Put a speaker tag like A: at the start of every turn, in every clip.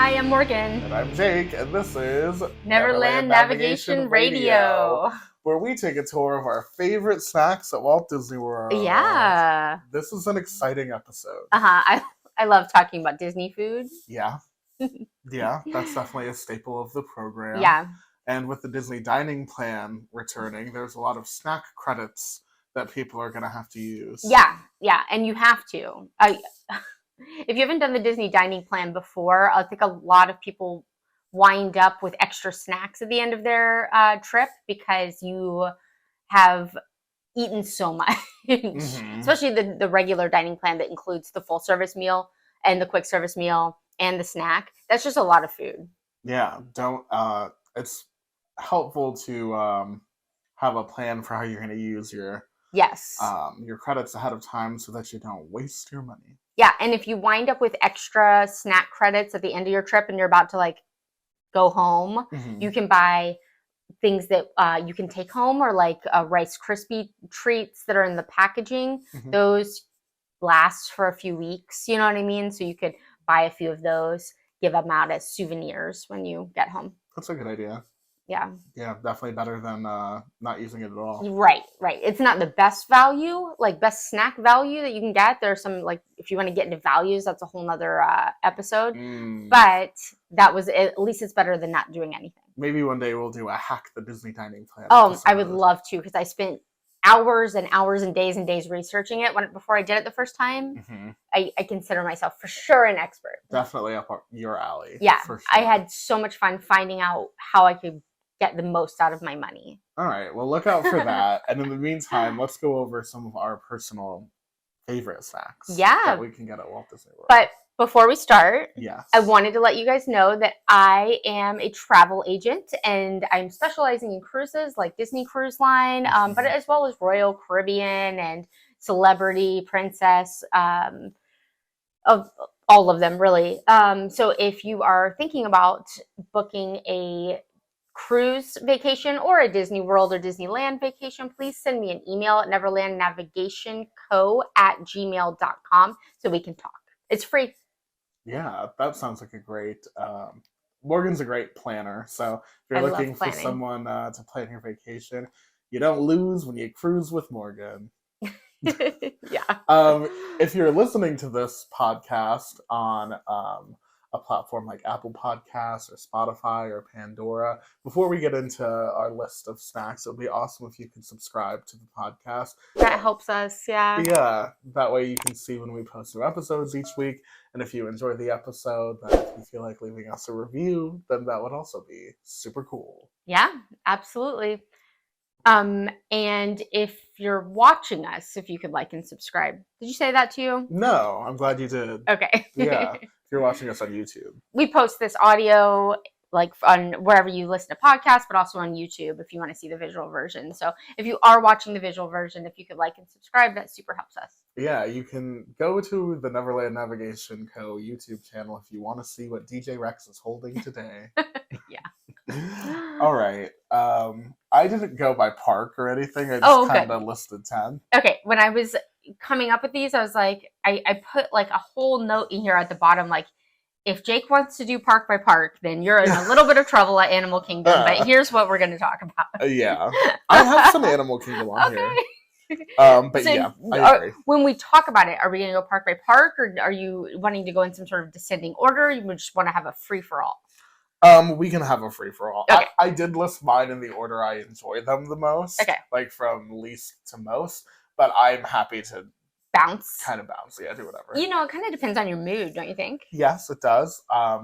A: Hi, I'm Morgan.
B: And I'm Jake, and this is
A: Neverland Navigation Radio,
B: where we take a tour of our favorite snacks at Walt Disney World.
A: Yeah.
B: This is an exciting episode.
A: I love talking about Disney food.
B: Yeah. Yeah, that's definitely a staple of the program.
A: Yeah.
B: And with the Disney Dining Plan returning, there's a lot of snack credits that people are going to have to use.
A: Yeah, and you have to. If you haven't done the Disney Dining Plan before, I think a lot of people wind up with extra snacks at the end of their trip because you have eaten so much. Especially the regular dining plan that includes the full service meal and the quick service meal and the snack. That's just a lot of food.
B: Yeah, it's helpful to have a plan for how you're going to use your credits ahead of time so that you don't waste your money.
A: Yeah, and if you wind up with extra snack credits at the end of your trip and you're about to go home, you can buy things that you can take home, or Rice Krispie treats that are in the packaging. Those last for a few weeks, you know what I mean? So you could buy a few of those, give them out as souvenirs when you get home.
B: That's a good idea.
A: Yeah.
B: Yeah, definitely better than not using it at all.
A: Right. It's not the best value, best snack value that you can get. There's some, if you want to get into values, that's a whole nother episode. But that was, at least it's better than not doing anything.
B: Maybe one day we'll do a Hack the Disney Dining Plan.
A: Oh, I would love to, because I spent hours and hours and days researching it before I did it the first time. I consider myself for sure an expert.
B: Definitely up your alley.
A: Yeah.
B: For sure.
A: I had so much fun finding out how I could get the most out of my money.
B: All right, well, look out for that. And in the meantime, let's go over some of our personal favorite snacks that we can get at Walt Disney World.
A: But before we start,
B: yes,
A: I wanted to let you guys know that I am a travel agent, and I'm specializing in cruises like Disney Cruise Line, but as well as Royal Caribbean and Celebrity, Princess, of all of them, really. So if you are thinking about booking a cruise vacation or a Disney World or Disneyland vacation, please send me an email at neverlandnavigationco@gmail.com so we can talk. It's free.
B: Yeah, that sounds like a great Morgan's a great planner, so if you're looking for someone to plan your vacation, you don't lose when you cruise with Morgan.
A: Yeah.
B: If you're listening to this podcast on a platform like Apple Podcasts or Spotify or Pandora, before we get into our list of snacks, it would be awesome if you could subscribe to the podcast.
A: That helps us, yeah.
B: Yeah, that way you can see when we post new episodes each week. And if you enjoy the episode, then if you feel like leaving us a review, then that would also be super cool.
A: Yeah, absolutely. And if you're watching us, if you could like and subscribe. Did you say that to you?
B: No, I'm glad you did.
A: Okay.
B: Yeah. If you're watching us on YouTube.
A: We post this audio on wherever you listen to podcasts, but also on YouTube if you want to see the visual version. So if you are watching the visual version, if you could like and subscribe, that super helps us.
B: Yeah, you can go to the Neverland Navigation Co. YouTube channel if you want to see what DJ Rex is holding today.
A: Yeah.
B: All right. I didn't go by park or anything. I just kind of listed 10.
A: Okay. When I was coming up with these, I was like, I put a whole note in here at the bottom, if Jake wants to do park by park, then you're in a little bit of trouble at Animal Kingdom, but here's what we're going to talk about.
B: Yeah. I have some Animal Kingdom on here. But so, yeah, I agree.
A: When we talk about it, are we going to go park by park, or are you wanting to go in some sort of descending order? You just want to have a free-for-all?
B: We can have a free-for-all.
A: Okay.
B: I did list mine in the order I enjoy them the most.
A: Okay.
B: From least to most, but I'm happy to
A: bounce.
B: Kind of bounce, yeah, do whatever.
A: It kind of depends on your mood, don't you think?
B: Yes, it does.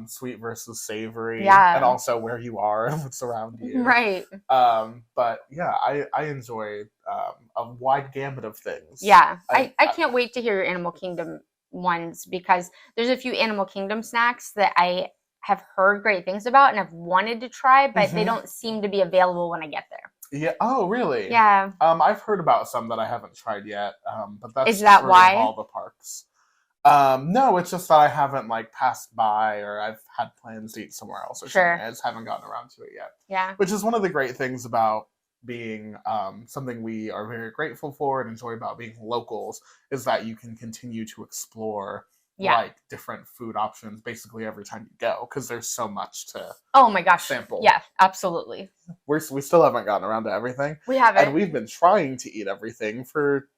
B: Sweet versus savory.
A: Yeah.
B: And also where you are and what's around you.
A: Right.
B: But yeah, I enjoy a wide gamut of things.
A: Yeah. I can't wait to hear your Animal Kingdom ones, because there's a few Animal Kingdom snacks that I have heard great things about and have wanted to try, but they don't seem to be available when I get there.
B: Yeah. Oh, really?
A: Yeah.
B: I've heard about some that I haven't tried yet. But that's
A: is that why?
B: All the parks. No, it's just that I haven't passed by, or I've had plans to eat somewhere else or something. I just haven't gotten around to it yet.
A: Yeah.
B: Which is one of the great things about being something we are very grateful for and enjoy about being locals, is that you can continue to explore like different food options basically every time you go because there's so much to
A: Oh my gosh.
B: sample.
A: Yeah, absolutely.
B: We still haven't gotten around to everything.
A: We haven't.
B: And we've been trying to eat everything for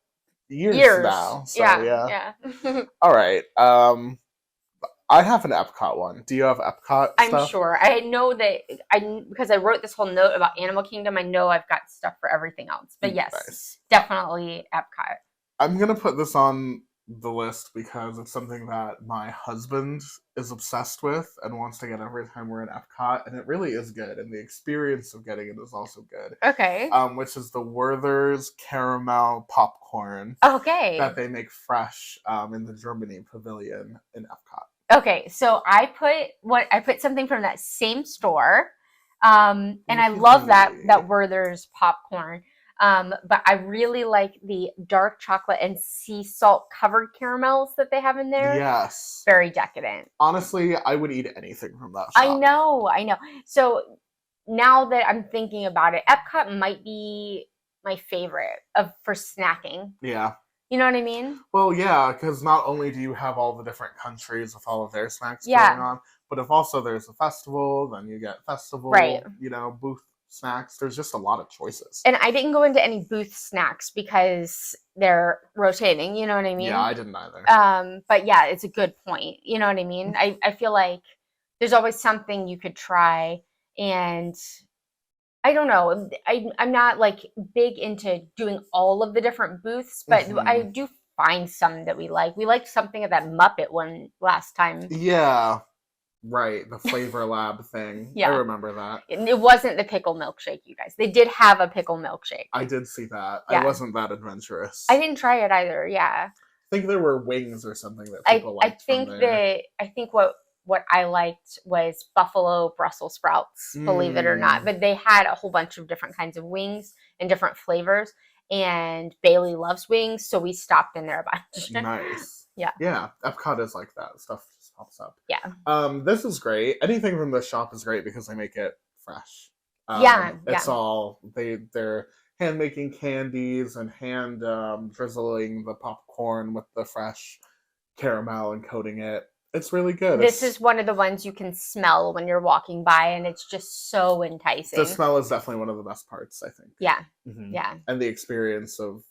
B: years now. So
A: yeah.
B: All right. I have an Epcot one. Do you have Epcot
A: I'm
B: stuff?
A: sure. I know that because I wrote this whole note about Animal Kingdom, I know I've got stuff for everything else. But yes,
B: nice.
A: definitely Epcot.
B: I'm going to put this on the list because it's something that my husband is obsessed with and wants to get every time we're in Epcot, and it really is good, and the experience of getting it is also good.
A: Okay.
B: Which is the Werther's caramel popcorn.
A: Okay.
B: That they make fresh in the Germany pavilion in Epcot.
A: Okay, so I put something from that same store, and I love that Werther's popcorn. But I really like the dark chocolate and sea salt covered caramels that they have in there.
B: Yes.
A: Very decadent.
B: Honestly, I would eat anything from that shop.
A: I know. So now that I'm thinking about it, Epcot might be my favorite for snacking.
B: Yeah.
A: You know what I mean?
B: Well, yeah, because not only do you have all the different countries with all of their snacks going on, but if also there's a festival, then you get festival, booth snacks. There's just a lot of choices.
A: And I didn't go into any booth snacks because they're rotating, you know what I mean?
B: Yeah, I didn't either.
A: But yeah, it's a good point. You know what I mean? I feel like there's always something you could try, and I don't know. I'm not like big into doing all of the different booths, but I do find some that we like. We liked something at that Muppet one last time.
B: Yeah. Right, the Flavor Lab thing. I remember that.
A: It wasn't the pickle milkshake, you guys. They did have a pickle milkshake.
B: I did see that. I wasn't that adventurous.
A: I didn't try it either, yeah.
B: I think there were wings or something that people liked.
A: I think what I liked was buffalo Brussels sprouts, believe it or not. But they had a whole bunch of different kinds of wings and different flavors. And Bailey loves wings, so we stopped in there a bunch.
B: Nice.
A: Yeah.
B: Yeah, Epcot is like that. Stuff just pops up.
A: Yeah.
B: This is great. Anything from this shop is great because they make it fresh. It's all they're hand making candies and hand drizzling the popcorn with the fresh caramel and coating it. It's really good.
A: This is one of the ones you can smell when you're walking by, and it's just so enticing.
B: The smell is definitely one of the best parts, I think.
A: Yeah.
B: Mm-hmm.
A: Yeah.
B: And the experience of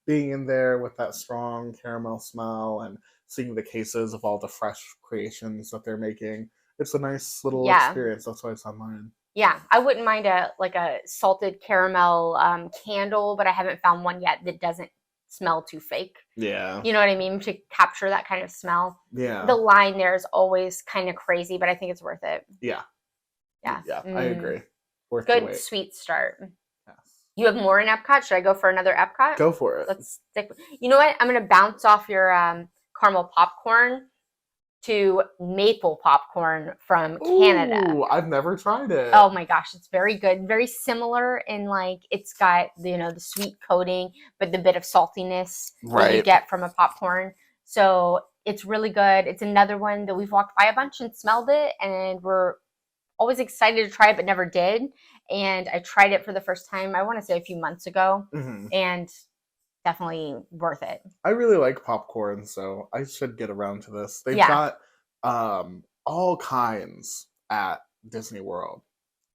B: being in there with that strong caramel smell and seeing the cases of all the fresh creations that they're making. It's a nice little experience. That's why it's on mine.
A: Yeah, I wouldn't mind a salted caramel candle, but I haven't found one yet that doesn't smell too fake.
B: Yeah.
A: You know what I mean? To capture that kind of smell.
B: Yeah.
A: The line there is always kind of crazy, but I think it's worth it.
B: Yeah.
A: Yeah.
B: Yeah, I agree. Worth
A: the
B: wait.
A: Good sweet start.
B: Yes.
A: You have more in Epcot? Should I go for another Epcot?
B: Go for it.
A: Let's stick. You know what? I'm going to bounce off your caramel popcorn to maple popcorn from Canada.
B: Ooh, I've never tried it.
A: Oh my gosh, it's very good. Very similar in like it's got the sweet coating, but the bit of saltiness that you get from a popcorn. So it's really good. It's another one that we've walked by a bunch and smelled it, and we're always excited to try it, but never did. And I tried it for the first time, I want to say a few months ago, and definitely worth it.
B: I really like popcorn, so I should get around to this. They've got all kinds at Disney World.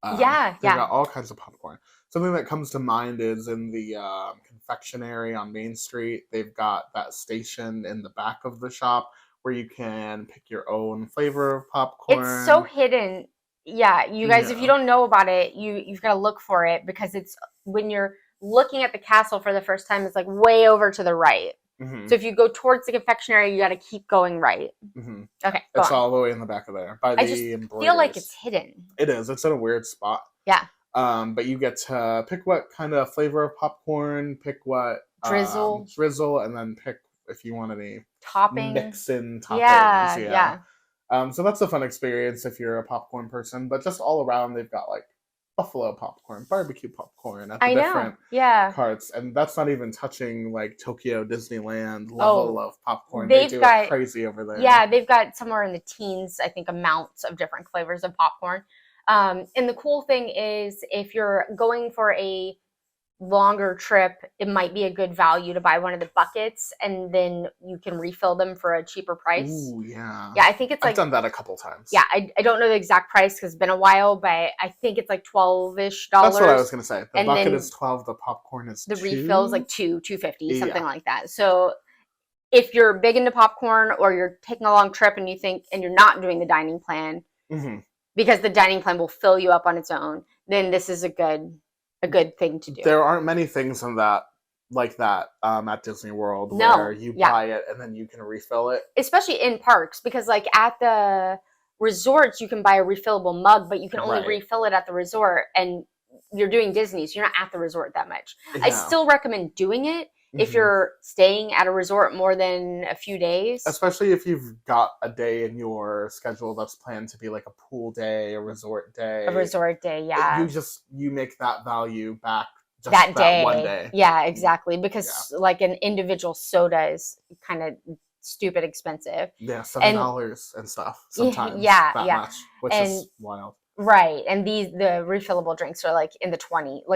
B: They've got all kinds of popcorn. Something that comes to mind is in the confectionery on Main Street. They've got that station in the back of the shop where you can pick your own flavor of popcorn.
A: It's so hidden. Yeah, you guys, if you don't know about it, you've got to look for it because it's when you're looking at the castle for the first time, it's like way over to the right. So if you go towards the confectionery, you got to keep going right. Okay,
B: it's all the way in the back of there. By
A: I just feel like it's hidden.
B: It is. It's in a weird spot.
A: Yeah.
B: But you get to pick what kind of flavor of popcorn, pick what drizzle, and then pick if you want any
A: topping,
B: mix in toppings.
A: Yeah.
B: So that's a fun experience if you're a popcorn person. But just all around, they've got like buffalo popcorn, barbecue popcorn at the different carts, and that's not even touching like Tokyo Disneyland level of popcorn. They do it crazy over there.
A: Yeah, they've got somewhere in the teens, I think, amounts of different flavors of popcorn. And the cool thing is, if you're going for a longer trip, it might be a good value to buy one of the buckets, and then you can refill them for a cheaper price.
B: Ooh, yeah.
A: Yeah, I think it's
B: I've done that a couple times.
A: Yeah, I don't know the exact price because it's been a while, but I think it's like $12-ish.
B: That's what I was gonna say. The
A: And
B: bucket
A: then
B: is 12. The popcorn is
A: the
B: 2.
A: refill is like $2.50, something
B: Yeah.
A: like that. So if you're big into popcorn, or you're taking a long trip and you're not doing the dining plan,
B: Mm-hmm.
A: because the dining plan will fill you up on its own, then this is a good thing to do.
B: There aren't many things like that at Disney World where you buy it and then you can refill it.
A: Especially in parks, because like at the resorts, you can buy a refillable mug, but you can only refill it at the resort, and you're doing Disney, so you're not at the resort that much. Yeah. I still recommend doing it if you're staying at a resort more than a few days.
B: Especially if you've got a day in your schedule that's planned to be like a pool day, a resort day.
A: A resort day, yeah.
B: You make that value back just
A: that
B: day. One day.
A: Yeah, exactly. Because like an individual soda is kind of stupid expensive.
B: Yeah, $7 and stuff sometimes. That much, which is wild.
A: Right, and the refillable drinks are like in the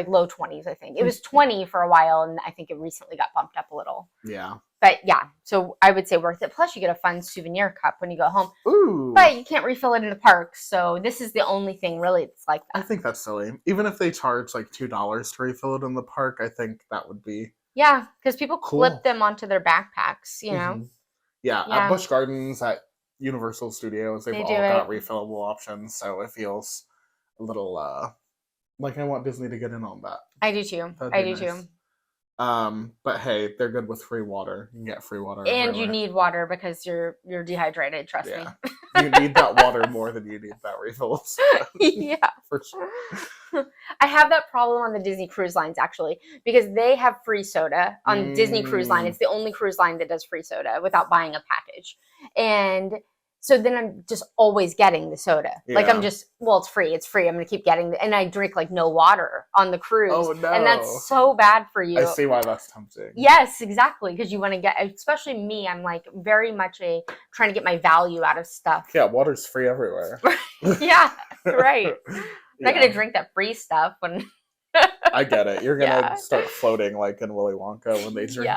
A: low 20s. I think it was 20 for a while, and I think it recently got bumped up a little.
B: Yeah,
A: but yeah, so I would say worth it. Plus, you get a fun souvenir cup when you go home.
B: Ooh!
A: But you can't refill it in the park, so this is the only thing really that's like that.
B: I think that's silly. Even if they charge like $2 to refill it in the park, I think that would be
A: because people clip them onto their backpacks. You know.
B: Yeah, at Busch Gardens, at Universal Studios, they've all got refillable options, so it feels a little like I want Disney to get in on that.
A: I do too. I do too.
B: But hey, they're good with free water. You can get free water.
A: And you need water because you're dehydrated, trust me.
B: You need that water more than you need that refill.
A: Yeah.
B: For sure.
A: I have that problem on the Disney cruise lines, actually, because they have free soda on Disney Cruise Line. It's the only cruise line that does free soda without buying a package. And so then I'm just always getting the soda. Like it's free. It's free. I'm going to keep getting and I drink like no water on the cruise.
B: Oh, no.
A: And that's so bad for you.
B: I see why that's tempting.
A: Yes, exactly. Because you want to get, especially me, I'm like very much trying to get my value out of stuff.
B: Yeah, water's free everywhere.
A: Yeah, right. I'm not going to drink that free stuff when...
B: I get it. You're going to start floating like in Willy Wonka when they drink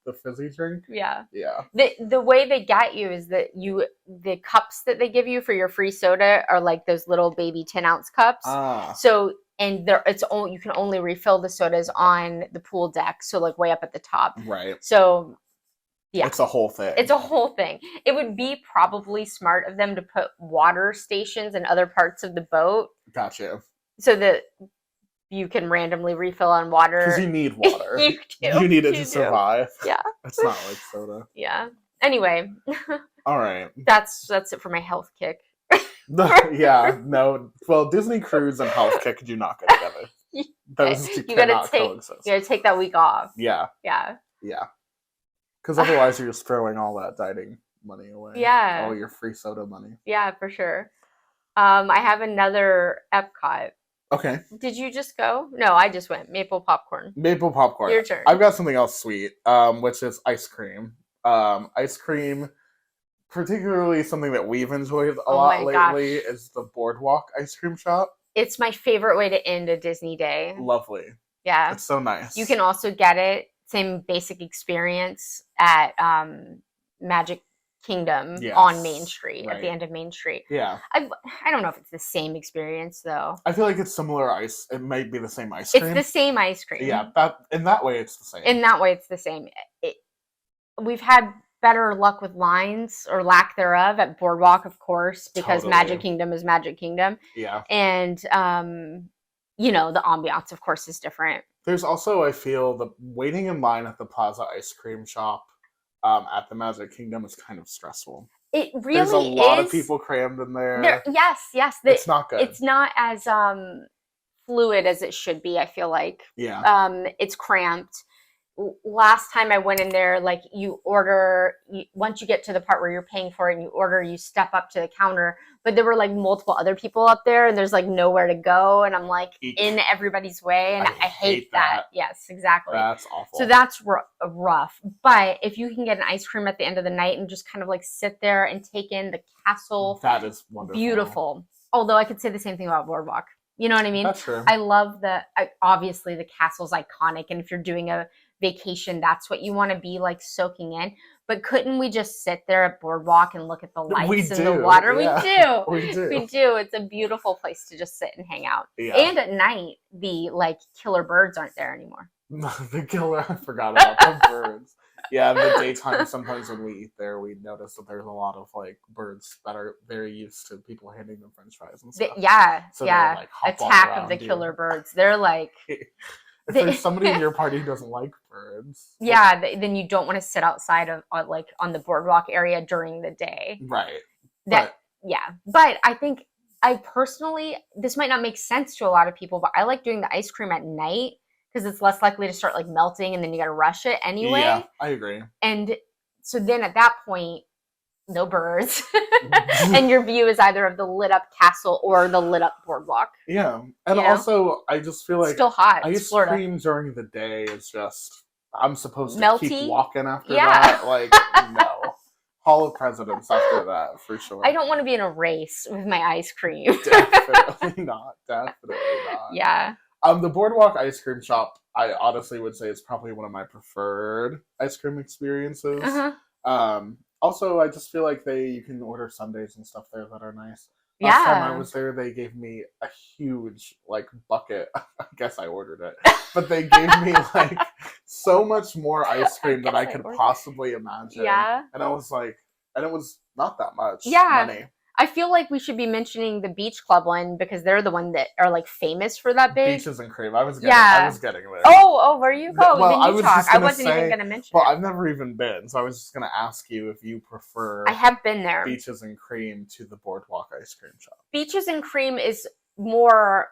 B: the fizzy drink.
A: Yeah.
B: Yeah.
A: The way they get you is that the cups that they give you for your free soda are like those little baby 10-ounce cups. So, and you can only refill the sodas on the pool deck. So like way up at the top.
B: Right.
A: So yeah.
B: It's a whole thing.
A: It's a whole thing. It would be probably smart of them to put water stations in other parts of the boat.
B: Gotcha.
A: So that you can randomly refill on water.
B: Because you need water.
A: You do.
B: You need it to survive.
A: Yeah.
B: It's not like soda.
A: Yeah. Anyway.
B: All right.
A: That's it for my health kick.
B: Yeah. No. Well, Disney Cruise and health kick do not go together. Those two cannot coexist.
A: You gotta take that week off.
B: Yeah.
A: Yeah.
B: Yeah. Because otherwise you're just throwing all that dining money away.
A: Yeah.
B: All your free soda money.
A: Yeah, for sure. I have another Epcot.
B: Okay.
A: Did you just go? No, I just went. Maple popcorn.
B: Maple popcorn.
A: Your turn.
B: I've got something else sweet, which is ice cream. Ice cream, particularly something that we've enjoyed a lot lately, is the Boardwalk ice cream shop. It's
A: my favorite way to end a Disney day.
B: Lovely.
A: Yeah.
B: It's so nice.
A: You can also get it, same basic experience at Magic Kingdom on Main Street, at the end of Main Street.
B: Yeah.
A: I don't know if it's the same experience, though.
B: I feel like it's similar ice. It might be the same ice cream.
A: It's the same ice cream.
B: Yeah, in that way, it's the same.
A: In that way, it's the same. We've had better luck with lines, or lack thereof, at Boardwalk, of course, because Magic Kingdom is Magic Kingdom.
B: Yeah.
A: And, the ambiance, of course, is different.
B: There's also, I feel, the waiting in line at the Plaza ice cream shop at the Magic Kingdom is kind of stressful.
A: It really is.
B: There's a lot of people crammed in there.
A: Yes.
B: It's not good.
A: It's not as fluid as it should be, I feel like.
B: Yeah.
A: It's cramped. Last time I went in there, like once you get to the part where you're paying for it and you order, you step up to the counter, but there were like multiple other people up there and there's like nowhere to go. And I'm like in everybody's way. And I hate that. Yes, exactly.
B: That's awful.
A: So that's rough. But if you can get an ice cream at the end of the night and just kind of like sit there and take in the castle.
B: That is wonderful.
A: Beautiful. Although I could say the same thing about Boardwalk. You know what I mean?
B: That's true.
A: I love obviously the castle's iconic. And if you're doing a vacation, that's what you want to be like soaking in. But couldn't we just sit there at Boardwalk and look at the lights and the water?
B: Yeah.
A: We do. We do. It's a beautiful place to just sit and hang out.
B: Yeah.
A: And at night, the like killer birds aren't there anymore.
B: The killer, I forgot about the birds. Yeah, in the daytime, sometimes when we eat there, we notice that there's a lot of like birds that are very used to people handing them French fries and stuff.
A: So they, like, Attack of the killer birds. They're like.
B: If there's somebody in your party who doesn't like birds,
A: then you don't want to sit outside of like on the boardwalk area during the day.
B: Right.
A: But I think I personally, this might not make sense to a lot of people, but I like doing the ice cream at night because it's less likely to start like melting and then you got to rush it anyway.
B: Yeah, I agree.
A: And so then at that point, no birds. And your view is either of the lit up castle or the lit up boardwalk.
B: Yeah. And also, I just feel like
A: it's still hot.
B: Ice cream during the day is just, I'm supposed to
A: melty.
B: Keep walking after that. Like, no. Hall of Presidents after that, for sure.
A: I don't want to be in a race with my ice cream.
B: Definitely not. Definitely not.
A: Yeah.
B: The Boardwalk ice cream shop, I honestly would say is probably one of my preferred ice cream experiences. Also, I just feel like you can order sundaes and stuff there that are nice. Last time I was there, they gave me a huge, like, bucket. I guess I ordered it. But they gave me, like, so much more ice cream than I could possibly imagine.
A: Yeah.
B: And I was like, and it was not that much money.
A: I feel like we should be mentioning the Beach Club one because they're the one that are like famous for that big.
B: Beaches and cream. I was getting there.
A: Oh, where you go?
B: Well,
A: then you talk. I wasn't even going to mention
B: Well, I've never even been, so I was just going to ask you if you prefer.
A: I have been there.
B: Beaches and Cream to the Boardwalk ice cream shop.
A: Beaches and Cream is more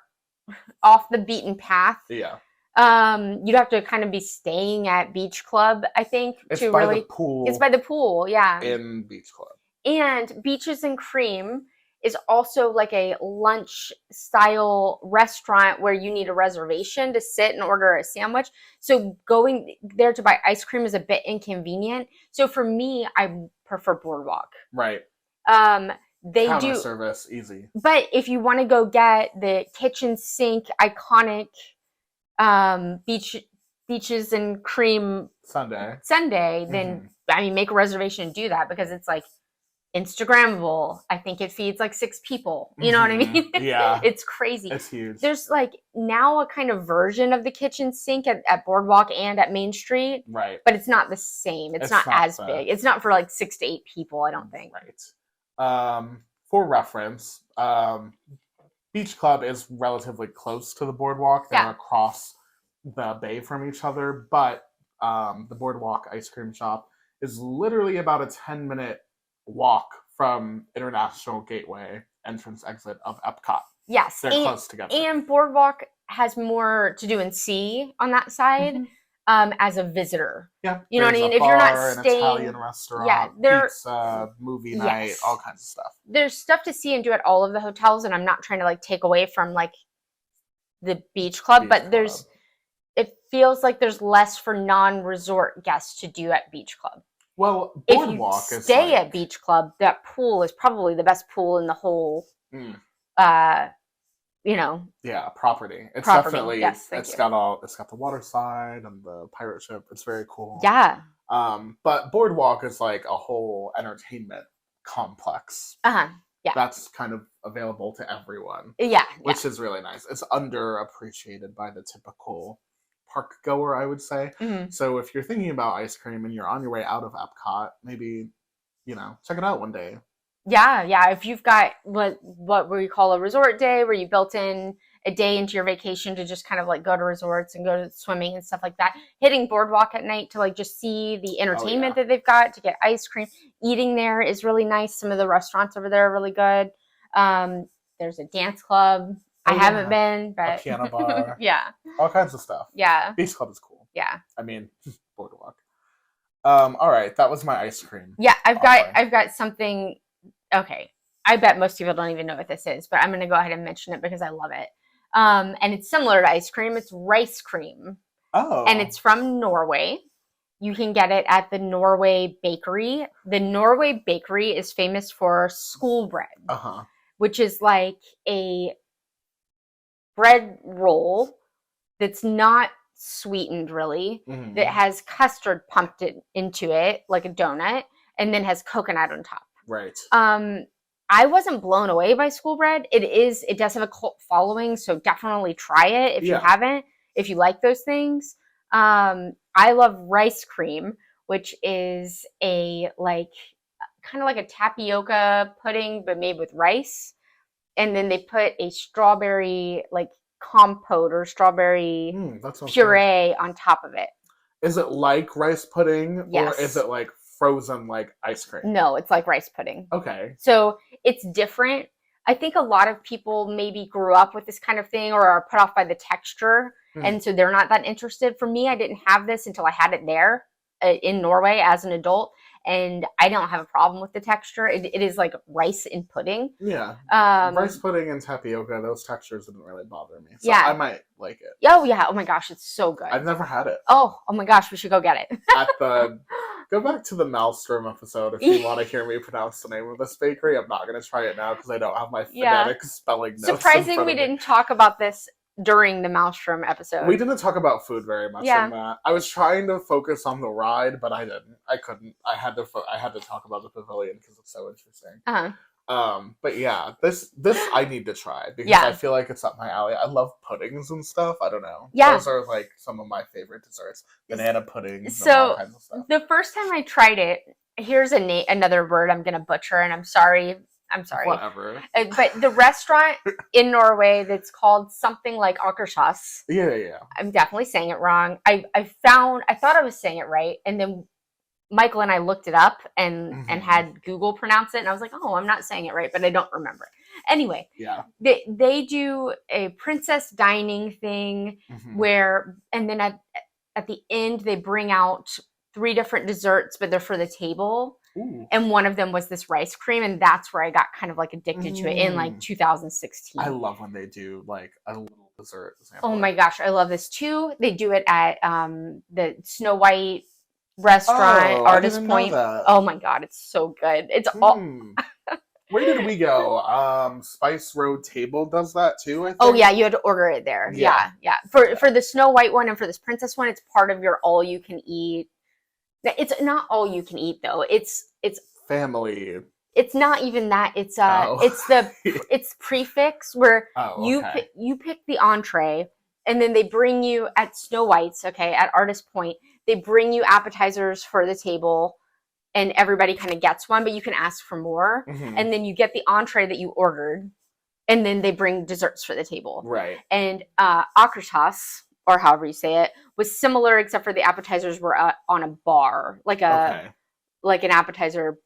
A: off the beaten path.
B: Yeah.
A: You'd have to kind of be staying at Beach Club, I think.
B: It's by the pool.
A: It's by the pool, yeah.
B: In Beach Club.
A: And Beaches and Cream is also like a lunch style restaurant where you need a reservation to sit and order a sandwich. So going there to buy ice cream is a bit inconvenient. So for me, I prefer Boardwalk.
B: Right.
A: They
B: Counter
A: do
B: service, easy.
A: But if you want to go get the kitchen sink iconic Beaches and Cream Sunday, then I mean make a reservation and do that because it's like Instagrammable. I think it feeds like 6 people. You know what I mean?
B: Yeah.
A: It's crazy.
B: It's huge.
A: There's like now a kind of version of the kitchen sink at Boardwalk and at Main Street.
B: Right.
A: But it's not the same. It's not as big. It's not for like 6 to 8 people, I don't think.
B: Right. For reference, Beach Club is relatively close to the Boardwalk. They're across the bay from each other, but the Boardwalk ice cream shop is literally about a 10-minute walk from International Gateway entrance exit of Epcot.
A: Yes.
B: They're close together.
A: And Boardwalk has more to do and see on that side as a visitor.
B: Yeah.
A: You know what I mean? If you're not staying...
B: an Italian restaurant, pizza, movie night, all kinds of stuff.
A: There's stuff to see and do at all of the hotels, and I'm not trying to like take away from like the Beach Club, but it feels like there's less for non-resort guests to do at Beach Club.
B: Well, Boardwalk
A: if you stay at Beach Club, that pool is probably the best pool in the whole,
B: property. It's
A: property.
B: Definitely,
A: yes,
B: it's got the water slide and the pirate ship. It's very cool.
A: Yeah.
B: But Boardwalk is like a whole entertainment complex.
A: Yeah.
B: That's kind of available to everyone.
A: Yeah.
B: Which is really nice. It's underappreciated by the typical park goer, I would say. So if you're thinking about ice cream and you're on your way out of Epcot, maybe, check it out one day.
A: Yeah. If you've got what we call a resort day, where you built in a day into your vacation to just kind of like go to resorts and go to swimming and stuff like that, hitting Boardwalk at night to like just see the entertainment that they've got, to get ice cream, eating there is really nice. Some of the restaurants over there are really good. There's a dance club. I haven't been, but
B: a piano bar.
A: Yeah.
B: All kinds of stuff.
A: Yeah.
B: Beach Club is cool.
A: Yeah.
B: I mean, Boardwalk. All right, that was my ice cream.
A: Yeah, I've got something. Okay, I bet most people don't even know what this is, but I'm going to go ahead and mention it because I love it. And it's similar to ice cream. It's rice cream.
B: Oh.
A: And it's from Norway. You can get it at the Norway Bakery. The Norway Bakery is famous for school bread, which is like bread roll that's not sweetened really, that has custard pumped into it like a donut, and then has coconut on top.
B: Right.
A: I wasn't blown away by school bread. It does have a cult following, so definitely try it if you haven't, if you like those things. I love rice cream, which is a kind of like a tapioca pudding but made with rice, and then they put a strawberry compote or strawberry puree on top of it.
B: Is it like rice pudding?
A: Yes.
B: Or is it like frozen like ice cream?
A: No, it's like rice pudding.
B: Okay.
A: So it's different. I think a lot of people maybe grew up with this kind of thing or are put off by the texture, and so they're not that interested. For me, I didn't have this until I had it there in Norway as an adult, and I don't have a problem with the texture. It is like rice in pudding.
B: Yeah. Rice pudding and tapioca, those textures didn't really bother me. So I might like it.
A: Oh, yeah. Oh, my gosh. It's so good.
B: I've never had it.
A: Oh my gosh. We should go get it.
B: Go back to the Maelstrom episode if you want to hear me pronounce the name of this bakery. I'm not going to try it now because I don't have my phonetic spelling notes.
A: Surprising we didn't talk about this during the Maelstrom episode.
B: We didn't talk about food very much in that. I was trying to focus on the ride, but I didn't. I couldn't. I had to talk about the pavilion because it's so interesting. But yeah, this I need to try because I feel like it's up my alley. I love puddings and stuff. I don't know. Yeah. Those are like some of my favorite desserts. Banana puddings and all kinds of stuff.
A: The first time I tried it, here's another word I'm gonna butcher, and I'm sorry.
B: Whatever.
A: But the restaurant in Norway that's called something like Akersas.
B: Yeah.
A: I'm definitely saying it wrong. I thought I was saying it right, and then Michael and I looked it up and had Google pronounce it, and I was like, oh, I'm not saying it right, but I don't remember it. Anyway, they do a princess dining thing where, and then at the end they bring out 3 different desserts, but they're for the table. Ooh. And one of them was this rice cream, and that's where I got kind of like addicted to it in like 2016. I
B: love when they do like a little dessert
A: example. Oh my gosh, I love this too. They do it at the Snow White restaurant, Artist Point. Oh my god, it's so good. It's all.
B: Where did we go? Spice Road Table does that too, I think.
A: Oh yeah, you had to order it there. Yeah. For the Snow White one and for this Princess one, it's part of your all you can eat. It's not all you can eat though. It's
B: family.
A: It's not even that. It's it's prefix where you pick the entree, and then they bring you at Snow White's, at Artist Point, they bring you appetizers for the table, and everybody kind of gets one, but you can ask for more, and then you get the entree that you ordered, and then they bring desserts for the table.
B: Right.
A: And Akersas, or however you say it, was similar, except for the appetizers were on a bar, like an appetizer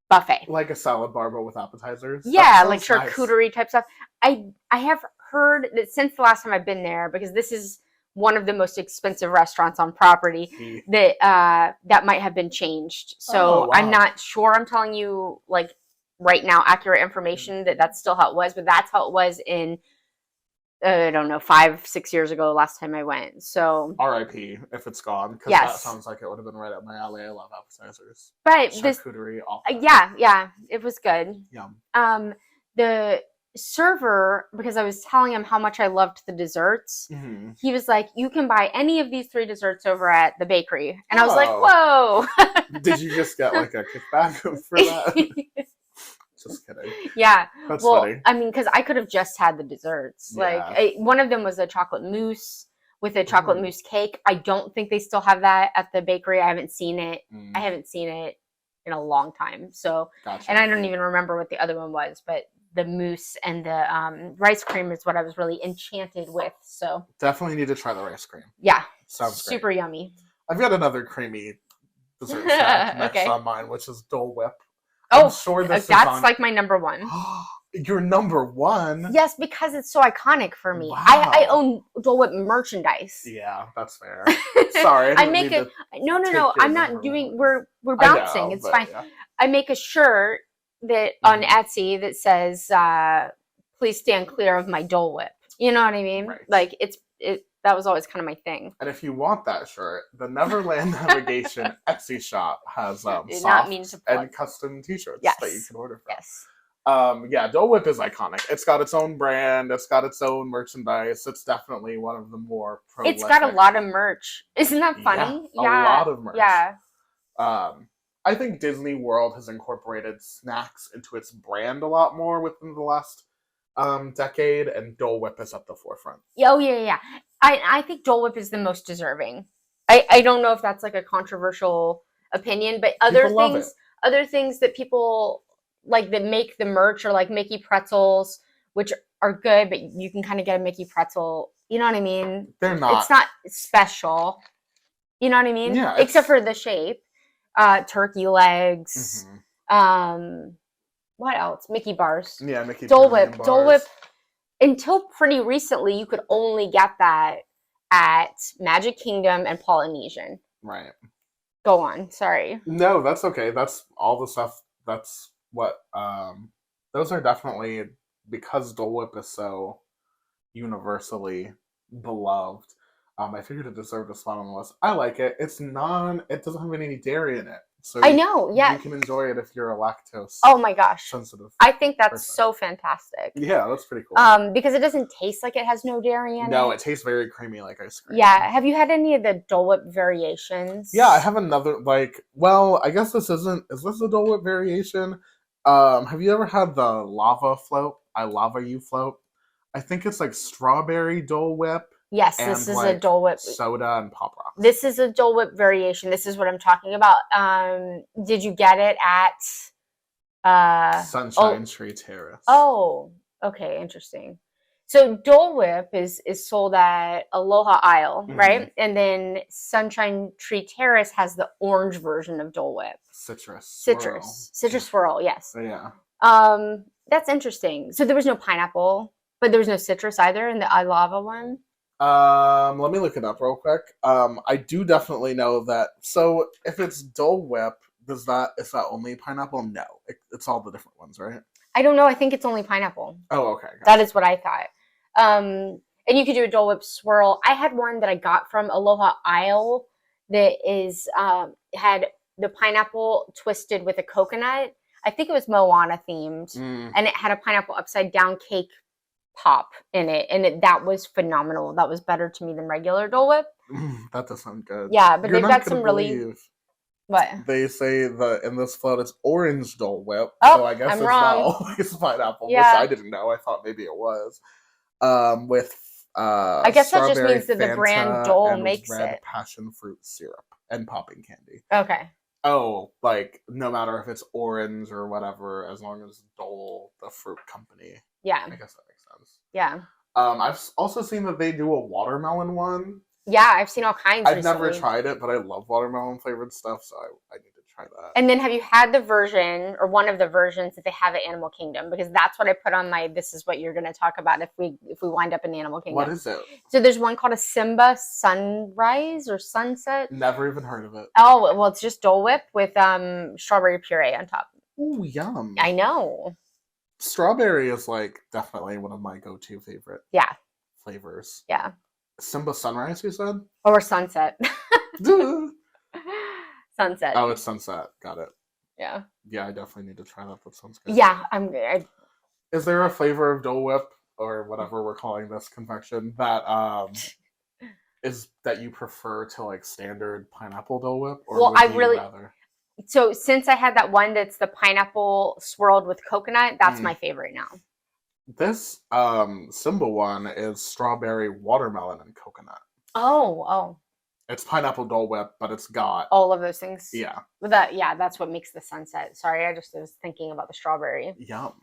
A: buffet,
B: like a salad bar, but with appetizers.
A: Yeah, like charcuterie type stuff. I have heard that since the last time I've been there, because this is one of the most expensive restaurants on property, that might have been changed. So I'm not sure. I'm telling you like right now accurate information that that's still how it was, but that's how it was in. I don't know, 5-6 years ago, last time I went. So
B: R.I.P. if it's gone, because that sounds like it would have been right up my alley. I love appetizers.
A: But
B: charcuterie, all
A: yeah, it was good.
B: Yum.
A: The server, because I was telling him how much I loved the desserts, he was like, "You can buy any of these 3 desserts over at the bakery," and I was like, "Whoa!"
B: Did you just get like a kickback for that? Just kidding.
A: Yeah.
B: That's funny.
A: I mean, because I could have just had the desserts. Like one of them was a chocolate mousse with a chocolate mousse cake. I don't think they still have that at the bakery. I haven't seen it. I haven't seen it in a long time. So, and I don't even remember what the other one was, but the mousse and the rice cream is what I was really enchanted with. So
B: definitely need to try the rice cream.
A: Yeah.
B: Sounds
A: super yummy.
B: I've got another creamy dessert snack next on mine, which is Dole Whip.
A: I'm sure that's like my number one.
B: Your number one?
A: Yes, because it's so iconic for me. Wow. I own Dole Whip merchandise.
B: Yeah, that's fair. Sorry,
A: I make it. No. I'm not doing. We're bouncing. It's fine. Yeah. I make a shirt that on Etsy that says, "Please stand clear of my Dole Whip." You know what I mean?
B: Right.
A: Like that was always kind of my thing.
B: And if you want that shirt, the Neverland Navigation Etsy shop has soft and custom t-shirts that you can order from.
A: Yes.
B: Yeah, Dole Whip is iconic. It's got its own brand. It's got its own merchandise. It's definitely one of the more
A: It's
B: prolific.
A: got a lot of merch. Isn't that funny?
B: Yeah, a lot of merch.
A: Yeah.
B: I think Disney World has incorporated snacks into its brand a lot more within the last decade, and Dole Whip is at the forefront.
A: Oh yeah. I think Dole Whip is the most deserving. I don't know if that's like a controversial opinion, but other things that people like that make the merch are like Mickey pretzels, which are good, but you can kind of get a Mickey pretzel. You know what I mean?
B: They're not.
A: It's not special. You know what I mean?
B: Yeah.
A: Except for the shape. Turkey legs.
B: Mm-hmm.
A: What else? Mickey bars.
B: Yeah, Mickey
A: Dole Whip.
B: bars.
A: Dole Whip. Until pretty recently, you could only get that at Magic Kingdom and Polynesian.
B: Right.
A: Go on. Sorry.
B: No, that's okay. That's all the stuff. That's what. Those are definitely, because Dole Whip is so universally beloved. I figured it deserved a spot on the list. I like it. It doesn't have any dairy in it. So
A: I know, yeah.
B: You can enjoy it if you're a lactose.
A: Oh my gosh.
B: Sensitive.
A: I think that's
B: person.
A: so fantastic.
B: Yeah, that's pretty cool.
A: Because it doesn't taste like it has no dairy in it.
B: No, it tastes very creamy like ice cream.
A: Yeah. Have you had any of the Dole Whip variations?
B: Yeah, I have another, I guess is this a Dole Whip variation? Have you ever had the lava float? I lava you float? I think it's like strawberry Dole Whip.
A: Yes, this is a Dole Whip.
B: Soda and Pop Rocks.
A: This is a Dole Whip variation. This is what I'm talking about. Did you get it at
B: Sunshine Tree Terrace?
A: Oh, okay, interesting. So Dole Whip is sold at Aloha Isle, right? And then Sunshine Tree Terrace has the orange version of Dole Whip. Citrus swirl, yes.
B: So, yeah.
A: That's interesting. So there was no pineapple, but there was no citrus either in the I Lava one.
B: Let me look it up real quick. I do definitely know that. So if it's Dole Whip, is that only pineapple? No, it's all the different ones, right?
A: I don't know. I think it's only pineapple.
B: Oh, okay.
A: That is what I thought. And you could do a Dole Whip swirl. I had one that I got from Aloha Isle that is had the pineapple twisted with a coconut. I think it was Moana themed, and it had a pineapple upside down cake pop in it, and that was phenomenal. That was better to me than regular Dole Whip.
B: That does sound good.
A: Yeah, but they've got some really. What?
B: They say in this float it's orange Dole Whip.
A: Oh,
B: so I guess
A: I'm
B: it's
A: wrong.
B: not always pineapple,
A: Yeah.
B: which I didn't know. I thought maybe it was. With
A: I guess that just means that the brand Dole
B: and
A: makes
B: red
A: it.
B: passion fruit syrup and popping candy.
A: Okay.
B: Oh, no matter if it's orange or whatever, as long as Dole, the fruit company.
A: Yeah.
B: I guess that makes sense.
A: Yeah.
B: I've also seen that they do a watermelon one.
A: Yeah, I've seen all kinds.
B: I've never tried it, but I love watermelon flavored stuff, so I need to try that.
A: And then have you had the version or one of the versions that they have at Animal Kingdom? Because that's what I put on my this is what you're going to talk about if we wind up in Animal Kingdom.
B: What is it?
A: So there's one called a Simba Sunrise or Sunset.
B: Never even heard of it.
A: Oh, well, it's just Dole Whip with strawberry puree on top.
B: Ooh, yum.
A: I know.
B: Strawberry is definitely one of my go-to favorite flavors.
A: Yeah.
B: Simba Sunrise, you said?
A: Or Sunset. Sunset.
B: Oh, it's Sunset. Got it.
A: Yeah.
B: Yeah, I definitely need to try that. That sounds good.
A: Yeah,
B: Is there a flavor of Dole Whip or whatever we're calling this confection that is that you prefer to standard pineapple Dole Whip? Or
A: well,
B: would you rather?
A: So since I had that one that's the pineapple swirled with coconut, that's my favorite now.
B: This Simba one is strawberry, watermelon, and coconut.
A: Oh.
B: It's pineapple Dole Whip, but it's got
A: all of those things.
B: Yeah.
A: That's what makes the Sunset. Sorry, I just was thinking about the strawberry.
B: Yum.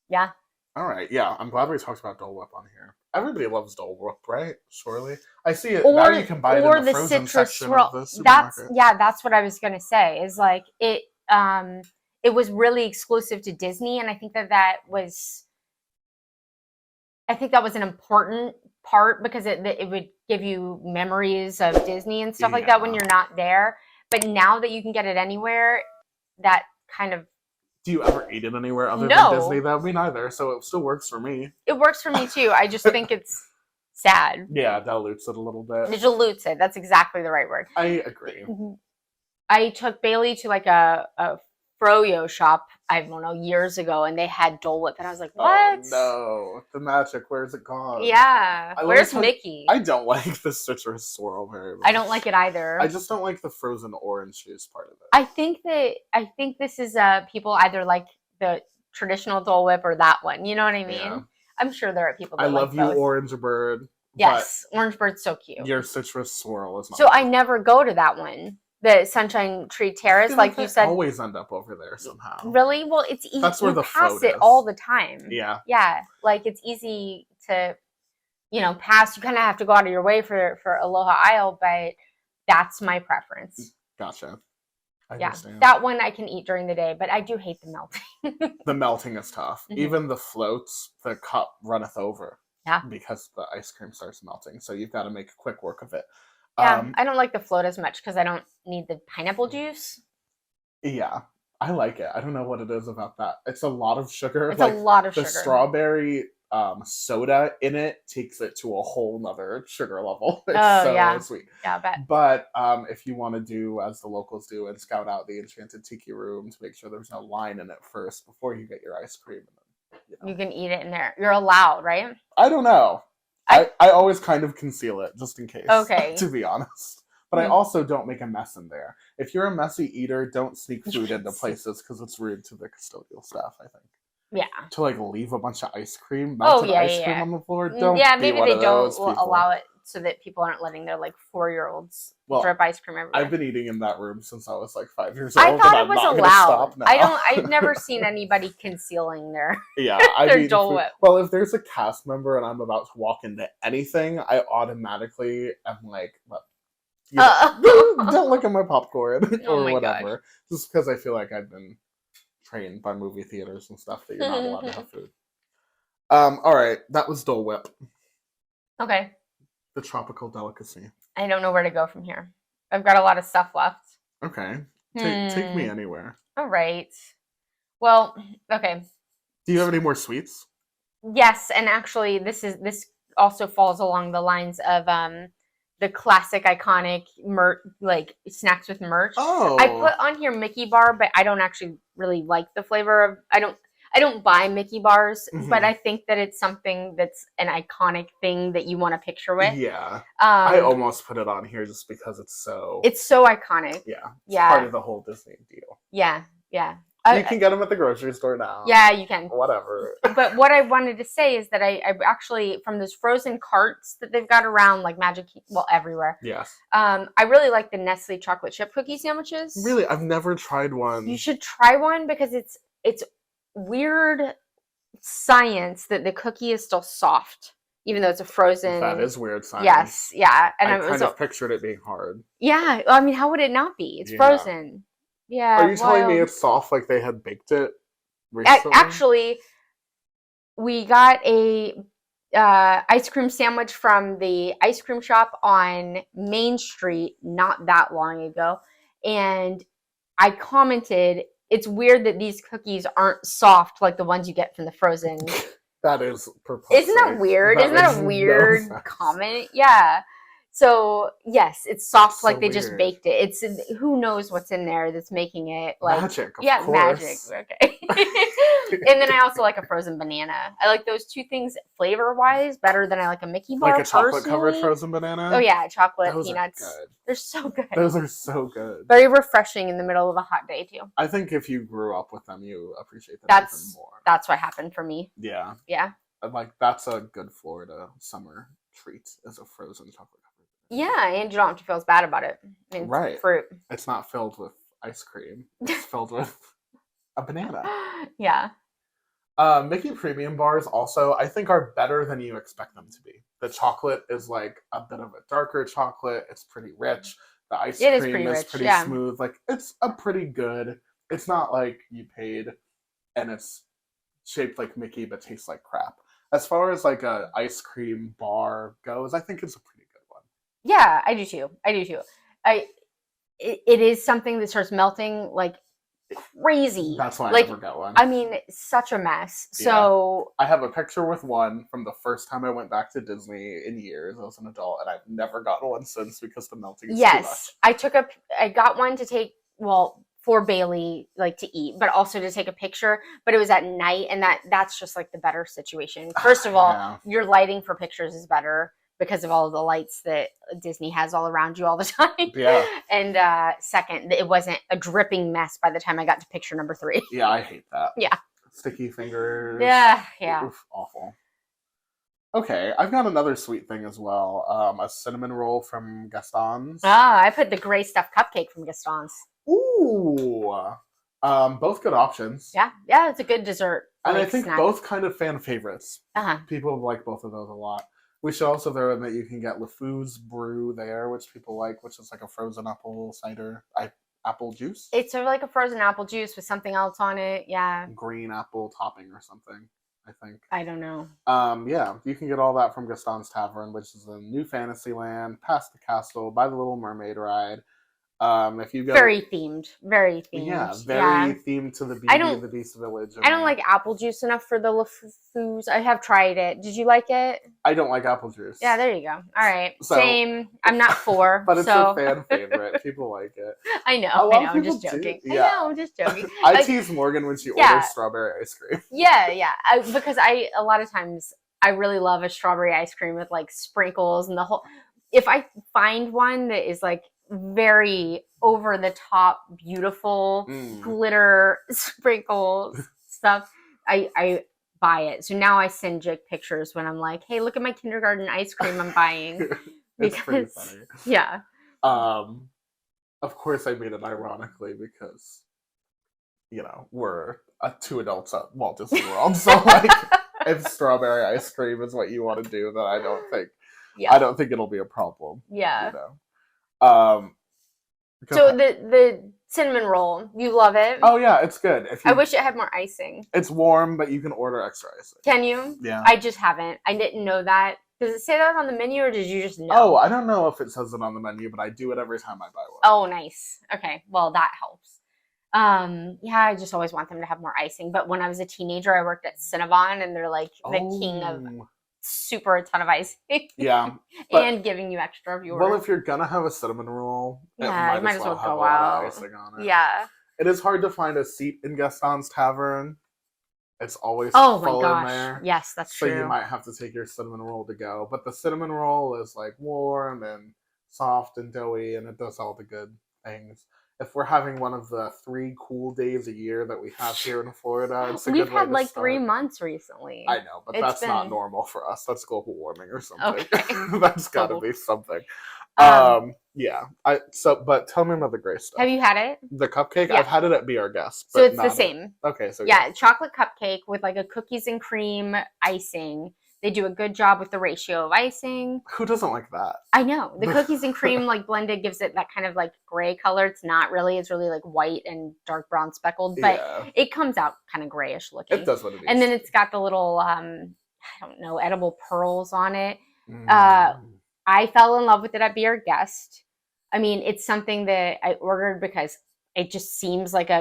A: Yeah.
B: All right. Yeah, I'm glad we talked about Dole Whip on here. Everybody loves Dole Whip, right? Surely. I see it now. You can buy it in the frozen section of the supermarket.
A: That's what I was gonna say. Is it was really exclusive to Disney, and I think that was an important part because it would give you memories of Disney and stuff like that when you're not there. But now that you can get it anywhere, that kind of.
B: Do you ever eat it anywhere other than Disney? That me neither. So it still works for me.
A: It works for me too. I just think it's sad.
B: Yeah, it dilutes it a little bit.
A: It dilutes it. That's exactly the right word.
B: I agree.
A: I took Bailey to a froyo shop, I don't know, years ago, and they had Dole Whip, and I was like,
B: Oh
A: what?
B: no, the magic. Where's it gone?
A: Yeah. Where's Mickey?
B: I don't like the citrus swirl very much.
A: I don't like it either.
B: I just don't like the frozen orange juice part of it.
A: I think this is people either like the traditional Dole Whip or that one. You know what I mean?
B: Yeah.
A: I'm sure there are people that
B: I
A: like
B: love you,
A: both.
B: Orange Bird.
A: Yes, Orange Bird's so cute.
B: Your citrus swirl is not.
A: So I never go to that one. The Sunshine Tree Terrace, like you said.
B: Always end up over there somehow.
A: Really? Well, it's easy.
B: That's where
A: you
B: the
A: pass
B: float
A: it
B: is.
A: all the time.
B: Yeah.
A: Yeah. Like it's easy to, pass. You kind of have to go out of your way for Aloha Isle, but that's my preference.
B: Gotcha. I
A: Yeah.
B: understand.
A: That one I can eat during the day, but I do hate the melting.
B: The melting is tough.
A: Mhm.
B: Even the floats, the cup runneth over.
A: Yeah.
B: Because the ice cream starts melting. So you've got to make quick work of it.
A: Yeah, I don't like the float as much because I don't need the pineapple juice.
B: Yeah, I like it. I don't know what it is about that. It's a lot of sugar.
A: It's a lot of
B: the
A: sugar.
B: Strawberry soda in it takes it to a whole nother sugar level. It's
A: yeah.
B: Sweet.
A: Yeah, I bet.
B: But if you want to do as the locals do and scout out the Enchanted Tiki Room to make sure there's no line in it first before you get your ice cream. And then,
A: You can eat it in there. You're allowed, right?
B: I don't know. I always kind of conceal it just in case.
A: Okay.
B: To be honest. But I also don't make a mess in there. If you're a messy eater, don't sneak food into places because it's rude to the custodial staff, I think.
A: Yeah.
B: To leave a bunch of ice cream, melted ice cream on the floor. Don't
A: maybe they don't allow it so that people aren't letting their 4-year-olds drip ice cream everywhere.
B: I've been eating in that room since I was 5 years old.
A: I thought it was allowed.
B: Now.
A: I've never seen anybody concealing their
B: their
A: Dole Whip.
B: Well, if there's a cast member and I'm about to walk into anything, I automatically am don't look at my popcorn or whatever.
A: Gosh.
B: Just because I feel like I've been trained by movie theaters and stuff that you're not allowed to have food. All right, that was Dole Whip.
A: Okay.
B: The tropical delicacy.
A: I don't know where to go from here. I've got a lot of stuff left.
B: Okay. Take me anywhere.
A: All right. Well, okay.
B: Do you have any more sweets?
A: Yes, and actually this also falls along the lines of the classic iconic snacks with merch.
B: Oh.
A: I put on here Mickey bar, but I don't actually really like the flavor of I don't buy Mickey bars, but I think that it's something that's an iconic thing that you want to picture with.
B: Yeah. I almost put it on here just because it's so
A: iconic.
B: Yeah. It's part of the whole Disney deal.
A: Yeah. Yeah.
B: You can get them at the grocery store now.
A: Yeah, you can.
B: Whatever.
A: But what I wanted to say is that I actually, from those frozen carts that they've got around, everywhere.
B: Yes.
A: I really like the Nestle chocolate chip cookie sandwiches.
B: Really? I've never tried one.
A: You should try one because it's weird science that the cookie is still soft, even though it's a frozen.
B: That is weird science.
A: Yes. Yeah. And
B: I kind of pictured it being hard.
A: Yeah. I mean, how would it not be? It's frozen. Yeah.
B: Are you telling me it's soft like they had baked it recently?
A: Actually, we got a ice cream sandwich from the ice cream shop on Main Street not that long ago. And I commented, it's weird that these cookies aren't soft like the ones you get from the frozen.
B: That is perplexing.
A: Isn't that weird? Isn't that a weird comment? Yeah. So yes, it's soft like they just baked it. It's who knows what's in there that's making it
B: magic. Of course.
A: Magic. Okay. And then I also like a frozen banana. I like those two things flavor wise better than I like a Mickey bar.
B: Like a chocolate covered frozen banana.
A: Oh yeah, chocolate
B: Those
A: peanuts.
B: Are good.
A: They're so good.
B: Those are so good.
A: Very refreshing in the middle of a hot day too.
B: I think if you grew up with them, you appreciate them even more.
A: That's what happened for me.
B: Yeah.
A: Yeah.
B: That's a good Florida summer treat, is a frozen chocolate.
A: Yeah, and you don't have to feel as bad about it. I mean,
B: right.
A: Fruit.
B: It's not filled with ice cream. It's filled with a banana.
A: Yeah.
B: Mickey Premium bars also, I think, are better than you expect them to be. The chocolate is a bit of a darker chocolate. It's pretty rich. The ice cream is pretty smooth. It's a pretty good. It's not like you paid and it's shaped like Mickey but tastes like crap. As far as a ice cream bar goes, I think it's a pretty good one.
A: Yeah, I do too. It is something that starts melting crazy.
B: That's why I never got one.
A: I mean, such a mess. So
B: I have a picture with one from the first time I went back to Disney in years as an adult, and I've never gotten one since because the melting is too much.
A: I got one to take for Bailey, like to eat, but also to take a picture. But it was at night, and that's just like the better situation. First of all,
B: Yeah.
A: your lighting for pictures is better because of all of the lights that Disney has all around you all the time.
B: Yeah.
A: And second, it wasn't a dripping mess by the time I got to picture number 3.
B: Yeah, I hate that.
A: Yeah.
B: Sticky fingers.
A: Yeah.
B: Oof, awful. Okay, I've got another sweet thing as well. A cinnamon roll from Gaston's.
A: I put the gray stuffed cupcake from Gaston's.
B: Ooh. Both good options.
A: Yeah, it's a good dessert.
B: And I think both kind of fan favorites.
A: Uh-huh.
B: People like both of those a lot. We should also throw in that you can get LeFou's brew there, which people like, which is like a frozen apple cider, apple juice.
A: It's sort of like a frozen apple juice with something else on it. Yeah.
B: Green apple topping or something, I think.
A: I don't know.
B: Yeah, you can get all that from Gaston's Tavern, which is in New Fantasyland, past the castle, by the Little Mermaid ride. If you go,
A: very themed.
B: Yeah, very themed to the Beauty and the Beast village.
A: I don't like apple juice enough for the LeFou's. I have tried it. Did you like it?
B: I don't like apple juice.
A: Yeah, there you go. All right, so, same. I'm not for,
B: but it's a fan favorite. People like it.
A: I know. I'm just joking.
B: Yeah.
A: I know. I'm just joking.
B: I tease Morgan when she orders strawberry ice cream.
A: Yeah. Because a lot of times I really love a strawberry ice cream with like sprinkles and the whole. If I find one that is like very over the top, beautiful glitter sprinkles stuff, I buy it. So now I send Jake pictures when I'm like, hey, look at my kindergarten ice cream I'm buying.
B: It's pretty funny.
A: Yeah.
B: Of course I made it ironically because, we're 2 adults at Walt Disney World. So like if strawberry ice cream is what you want to do, then I don't think it'll be a problem.
A: Yeah.
B: So
A: the cinnamon roll, you love it?
B: Oh yeah, it's good.
A: I wish it had more icing.
B: It's warm, but you can order extra icing.
A: Can you?
B: Yeah.
A: I just haven't. I didn't know that. Does it say that on the menu, or did you just know?
B: Oh, I don't know if it says it on the menu, but I do it every time I buy one.
A: Oh, nice. Okay, well that helps. Yeah, I just always want them to have more icing. But when I was a teenager, I worked at Cinnabon, and they're like the king of a ton of icing.
B: Yeah.
A: And giving you extra if you order.
B: Well, if you're gonna have a cinnamon roll,
A: you might as well
B: have
A: go
B: a lot
A: out.
B: of icing on it.
A: Yeah.
B: It is hard to find a seat in Gaston's Tavern. It's always
A: full
B: in there.
A: Yes, that's true.
B: So you might have to take your cinnamon roll to go. But the cinnamon roll is like warm and soft and doughy, and it does all the good things. If we're having one of the 3 cool days a year that we have here in Florida, it's a good way to
A: We've had like
B: start.
A: 3 months recently.
B: I know, but that's not normal for us. That's global warming or something.
A: Okay.
B: That's got to be something. Yeah. But tell me about the gray stuff.
A: Have you had it?
B: The cupcake?
A: Yeah.
B: I've had it at Be Our Guest.
A: So it's the same.
B: Okay, so
A: yeah, chocolate cupcake with like a cookies and cream icing. They do a good job with the ratio of icing.
B: Who doesn't like that?
A: I know. The cookies and cream like blended gives it that kind of like gray color. It's not really. It's really like white and dark brown speckled, but it comes out kind of grayish looking.
B: It does what it is.
A: And then it's got the little I don't know, edible pearls on it. I fell in love with it at Be Our Guest. I mean, it's something that I ordered because it just seems like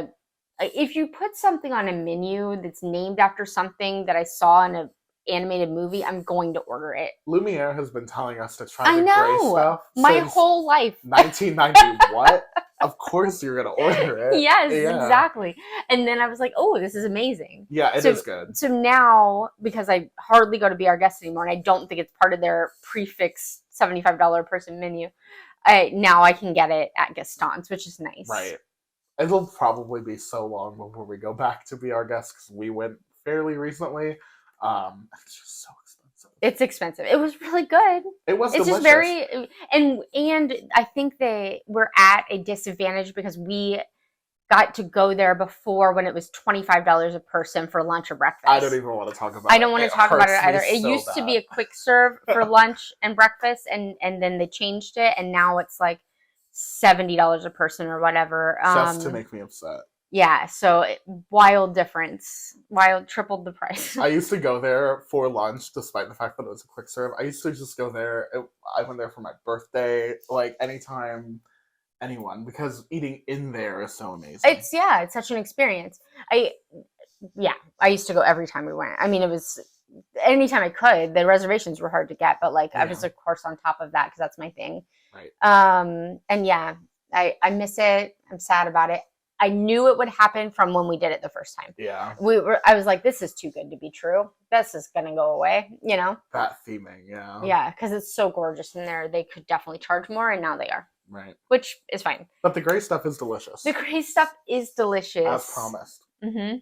A: if you put something on a menu that's named after something that I saw in a animated movie, I'm going to order it.
B: Lumiere has been telling us to try the gray stuff
A: my whole life.
B: 1990 what? Of course you're gonna order it.
A: Yes, exactly. And then I was like, oh, this is amazing.
B: Yeah, it is good.
A: So now, because I hardly go to Be Our Guest anymore, and I don't think it's part of their prefix $75 person menu, now I can get it at Gaston's, which is nice.
B: Right. It'll probably be so long before we go back to Be Our Guest because we went fairly recently. It's just so expensive.
A: It's expensive. It was really good.
B: It was
A: It's
B: delicious.
A: just very and I think we're at a disadvantage because we got to go there before when it was $25 a person for lunch or breakfast.
B: I don't even want to talk about it.
A: I don't want to talk about it either. It used to be a quick serve for lunch and breakfast, and then they changed it, and now it's like $70 a person or whatever.
B: Just to make me upset.
A: Yeah, so wild difference. Tripled the price.
B: I used to go there for lunch, despite the fact that it was a quick serve. I used to just go there. I went there for my birthday, like anytime, anyone, because eating in there is so amazing.
A: It's such an experience. I used to go every time we went. I mean, it was anytime I could. The reservations were hard to get, but I was of course on top of that because that's my thing.
B: Right.
A: And yeah, I miss it. I'm sad about it. I knew it would happen from when we did it the first time.
B: Yeah.
A: I was like, this is too good to be true. This is gonna go away,
B: That theming, yeah.
A: Yeah, because it's so gorgeous in there. They could definitely charge more, and now they are.
B: Right.
A: Which is fine.
B: But the gray stuff is delicious.
A: The gray stuff is delicious.
B: As promised.
A: Mm-hmm.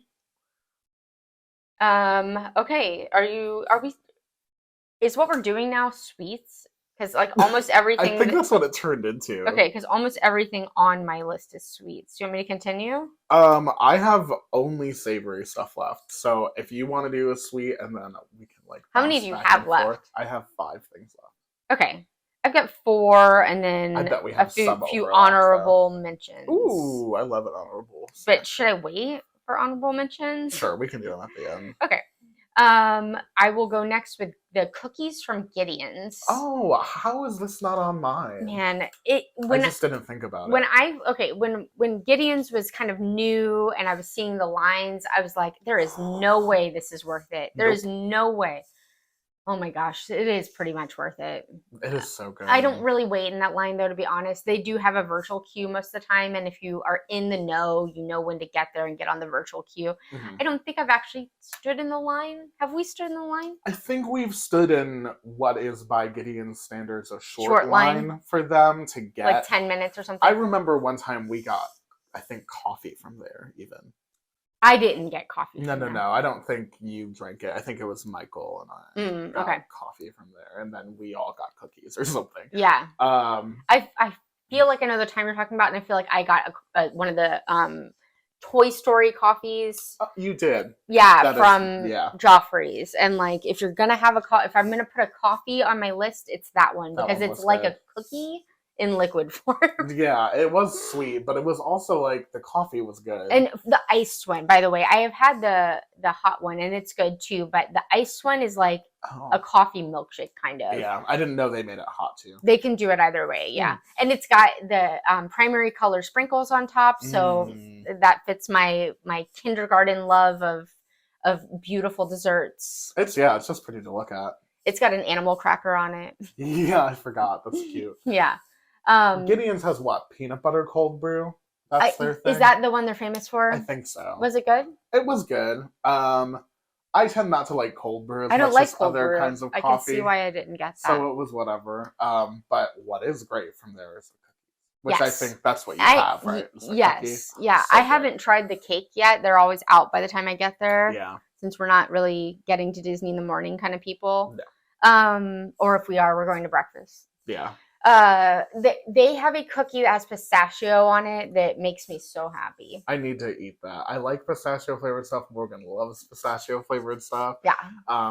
A: Okay. Is what we're doing now sweets? Because like almost everything.
B: I think that's what it turned into.
A: Okay, because almost everything on my list is sweets. Do you want me to continue?
B: I have only savory stuff left. So if you want to do a sweet, and then we can like.
A: How many do you have left?
B: I have 5 things left.
A: Okay. I've got 4, and then
B: I bet we have
A: a few honorable mentions.
B: Ooh, I love it, honorable.
A: But should I wait for honorable mentions?
B: Sure, we can do them at the end.
A: Okay. I will go next with the cookies from Gideon's.
B: Oh, how is this not on mine?
A: Man,
B: I just didn't think about it.
A: When Gideon's was kind of new and I was seeing the lines, I was like, there is no way this is worth it. There is no way. Oh my gosh, it is pretty much worth it.
B: It is so good.
A: I don't really wait in that line though, to be honest. They do have a virtual queue most of the time, and if you are in the know, you know when to get there and get on the virtual queue.
B: Mm-hmm.
A: I don't think I've actually stood in the line. Have we stood in the line?
B: I think we've stood in what is by Gideon's standards a short line for them to get.
A: Like 10 minutes or something?
B: I remember one time we got, I think, coffee from there even.
A: I didn't get coffee.
B: No. I don't think you drank it. I think it was Michael and I got coffee from there, and then we all got cookies or something.
A: Yeah. I feel like I know the time you're talking about, and I feel like I got one of the Toy Story coffees.
B: You did.
A: Yeah, from Joffrey's. And like, if you're gonna have if I'm gonna put a coffee on my list, it's that one because it's like a cookie in liquid form.
B: Yeah, it was sweet, but it was also like the coffee was good.
A: And the iced one, by the way, I have had the hot one and it's good too, but the iced one is like a coffee milkshake kind of.
B: Yeah, I didn't know they made it hot too.
A: They can do it either way, yeah. And it's got the primary color sprinkles on top, so that fits my kindergarten love of beautiful desserts.
B: It's just pretty to look at.
A: It's got an animal cracker on it.
B: Yeah, I forgot. That's cute.
A: Yeah.
B: Gideon's has what? Peanut butter cold brew? That's their thing?
A: Is that the one they're famous for?
B: I think so.
A: Was it good?
B: It was good. I tend not to like cold brew as
A: I don't
B: much
A: like
B: as
A: cold
B: other
A: brew.
B: kinds of coffee.
A: I can see why I didn't get that.
B: So it was whatever. But what is great from there is the cookies. Which I think that's what you have, right?
A: Yes. Yeah. So I haven't tried the cake yet. They're always out by the time I get there.
B: Yeah.
A: Since we're not really getting to Disney in the morning kind of people. No. Or if we are, we're going to breakfast.
B: Yeah.
A: They have a cookie that has pistachio on it that makes me so happy.
B: I need to eat that. I like pistachio flavored stuff. Morgan loves pistachio flavored stuff.
A: Yeah.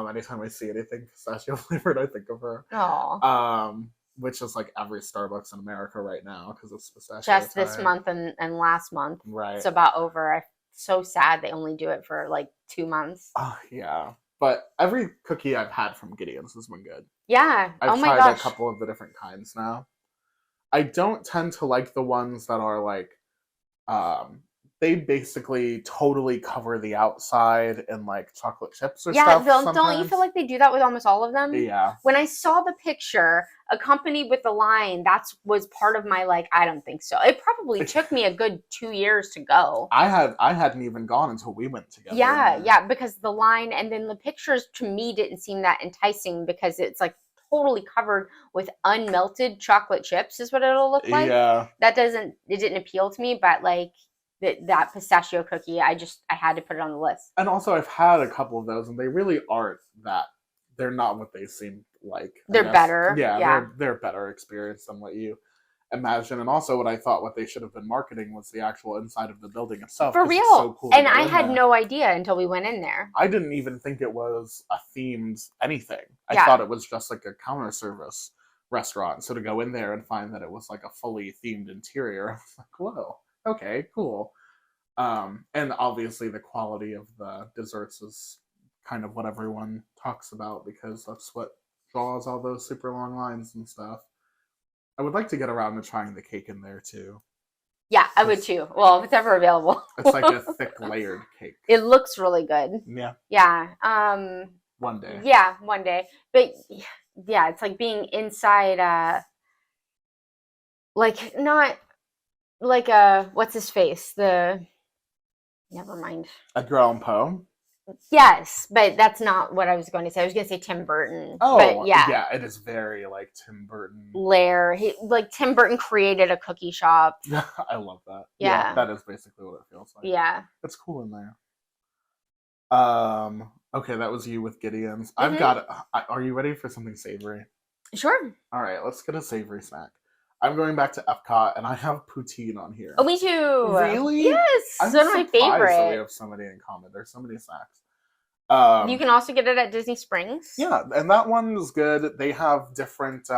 B: Anytime I see anything pistachio flavored, I think of her.
A: Oh.
B: Which is like every Starbucks in America right now because it's pistachio.
A: Just this month and last month.
B: Right.
A: It's about over. I'm so sad they only do it for like 2 months.
B: Oh yeah. But every cookie I've had from Gideon's has been good.
A: Yeah.
B: I've tried a couple of the different kinds now. I don't tend to like the ones that are like, they basically totally cover the outside in like chocolate chips or stuff.
A: Yeah, don't you feel like they do that with almost all of them?
B: Yeah.
A: When I saw the picture accompanied with the line, that was part of my like, I don't think so. It probably took me a good 2 years to go.
B: I hadn't even gone until we went together.
A: Yeah, because the line and then the pictures to me didn't seem that enticing because it's like totally covered with unmelted chocolate chips is what it'll look like.
B: Yeah.
A: It didn't appeal to me, but like that pistachio cookie, I had to put it on the list.
B: And also I've had a couple of those and they really aren't that, they're not what they seem like.
A: They're better.
B: Yeah. They're better experience than what you imagine. And also what they should have been marketing was the actual inside of the building itself.
A: For real.
B: So cool
A: and I had no idea until we went in there.
B: I didn't even think it was a themed anything. I thought it was just like a counter service restaurant. So to go in there and find that it was like a fully themed interior, I was like, whoa, okay, cool. And obviously the quality of the desserts is kind of what everyone talks about because that's what draws all those super long lines and stuff. I would like to get around to trying the cake in there too.
A: Yeah, I would too. Well, if it's ever available.
B: It's like a thick layered cake.
A: It looks really good.
B: Yeah.
A: Yeah.
B: One day.
A: Yeah, one day. But yeah, it's like being inside like not like what's his face? Never mind.
B: Edgar Allan Poe.
A: Yes, but that's not what I was going to say. I was going to say Tim Burton. But
B: Oh,
A: yeah,
B: yeah, it is very like Tim Burton.
A: Tim Burton created a cookie shop.
B: I love that. Yeah,
A: Yeah.
B: that is basically what it feels like.
A: Yeah.
B: It's cool in there. Okay, that was you with Gideon's. I've
A: Mhm.
B: got. Are you ready for something savory?
A: Sure.
B: All right, let's get a savory snack. I'm going back to Epcot, and I have poutine on here.
A: Oh, me too.
B: Really?
A: Yes,
B: I'm
A: one of my
B: surprised that we
A: favorite.
B: have so many in common. There's so many snacks.
A: You can also get it at Disney Springs.
B: Yeah, and that one is good. They have different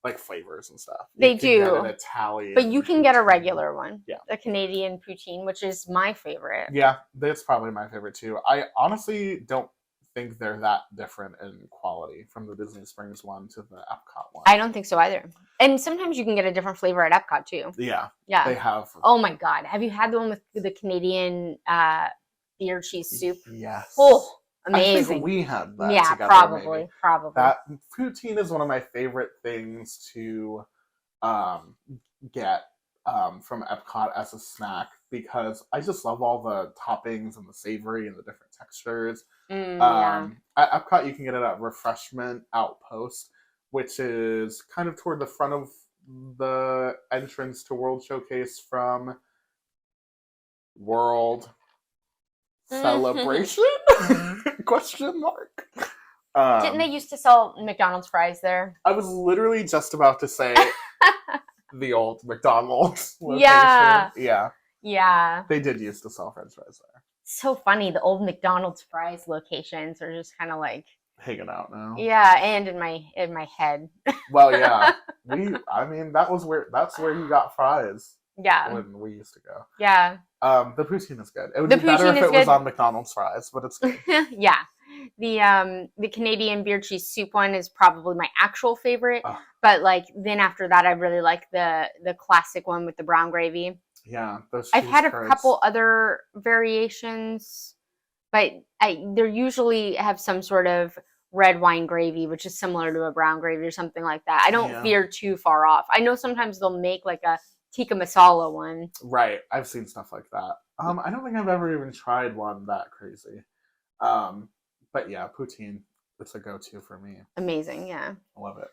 B: like flavors and stuff.
A: They
B: you can
A: do.
B: get an Italian,
A: But you can get a
B: poutine.
A: regular one.
B: Yeah.
A: A Canadian poutine, which is my favorite.
B: Yeah, that's probably my favorite too. I honestly don't think they're that different in quality from the Disney Springs one to the Epcot one.
A: I don't think so either. And sometimes you can get a different flavor at Epcot too.
B: Yeah,
A: Yeah.
B: they have.
A: Oh my God. Have you had the one with the Canadian beer cheese soup?
B: Yes.
A: Oh,
B: I
A: amazing.
B: think we had that.
A: Yeah,
B: together,
A: probably.
B: maybe.
A: Probably.
B: That poutine is one of my favorite things to get from Epcot as a snack because I just love all the toppings and the savory and the different textures.
A: Yeah.
B: At Epcot, you can get it at Refreshment Outpost, which is kind of toward the front of the entrance to World Showcase from World Celebration? Question mark.
A: Didn't they used to sell McDonald's fries there?
B: I was literally just about to say the old McDonald's location.
A: Yeah.
B: Yeah.
A: Yeah.
B: They did used to sell French fries there.
A: So funny. The old McDonald's fries locations are just kind of like
B: hanging out now.
A: Yeah, and in my head.
B: Well, yeah. That's where you got fries.
A: Yeah.
B: When we used to go.
A: Yeah.
B: The poutine is good. It would be better if it was on McDonald's fries, but it's good.
A: Yeah. The Canadian beer cheese soup one is probably my actual favorite. But like then after that I really like the classic one with the brown gravy.
B: Yeah.
A: I've had a couple other variations, but they usually have some sort of red wine gravy, which is similar to a brown gravy or something like that. I don't veer too far off. I know sometimes they'll make like a tikka masala one.
B: Right. I've seen stuff like that. I don't think I've ever even tried one that crazy. But yeah, poutine, it's a go-to for me.
A: Amazing, yeah.
B: I love it.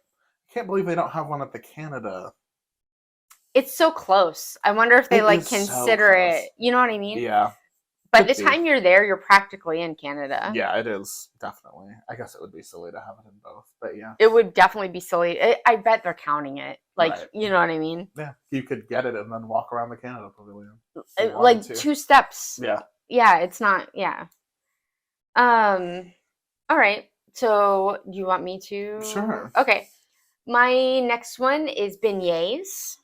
B: I can't believe they don't have one at the Canada.
A: It's so close. I wonder if they consider it. You know what I mean?
B: Yeah.
A: By the time you're there, you're practically in Canada.
B: Yeah, it is, definitely. I guess it would be silly to have it in both, but yeah.
A: It would definitely be silly. I bet they're counting it. You know what I mean?
B: Yeah, you could get it and then walk around the Canada Pavilion.
A: Like 2 steps.
B: Yeah.
A: Yeah, it's not, yeah. All right. So, do you want me to?
B: Sure.
A: Okay. My next one is beignets,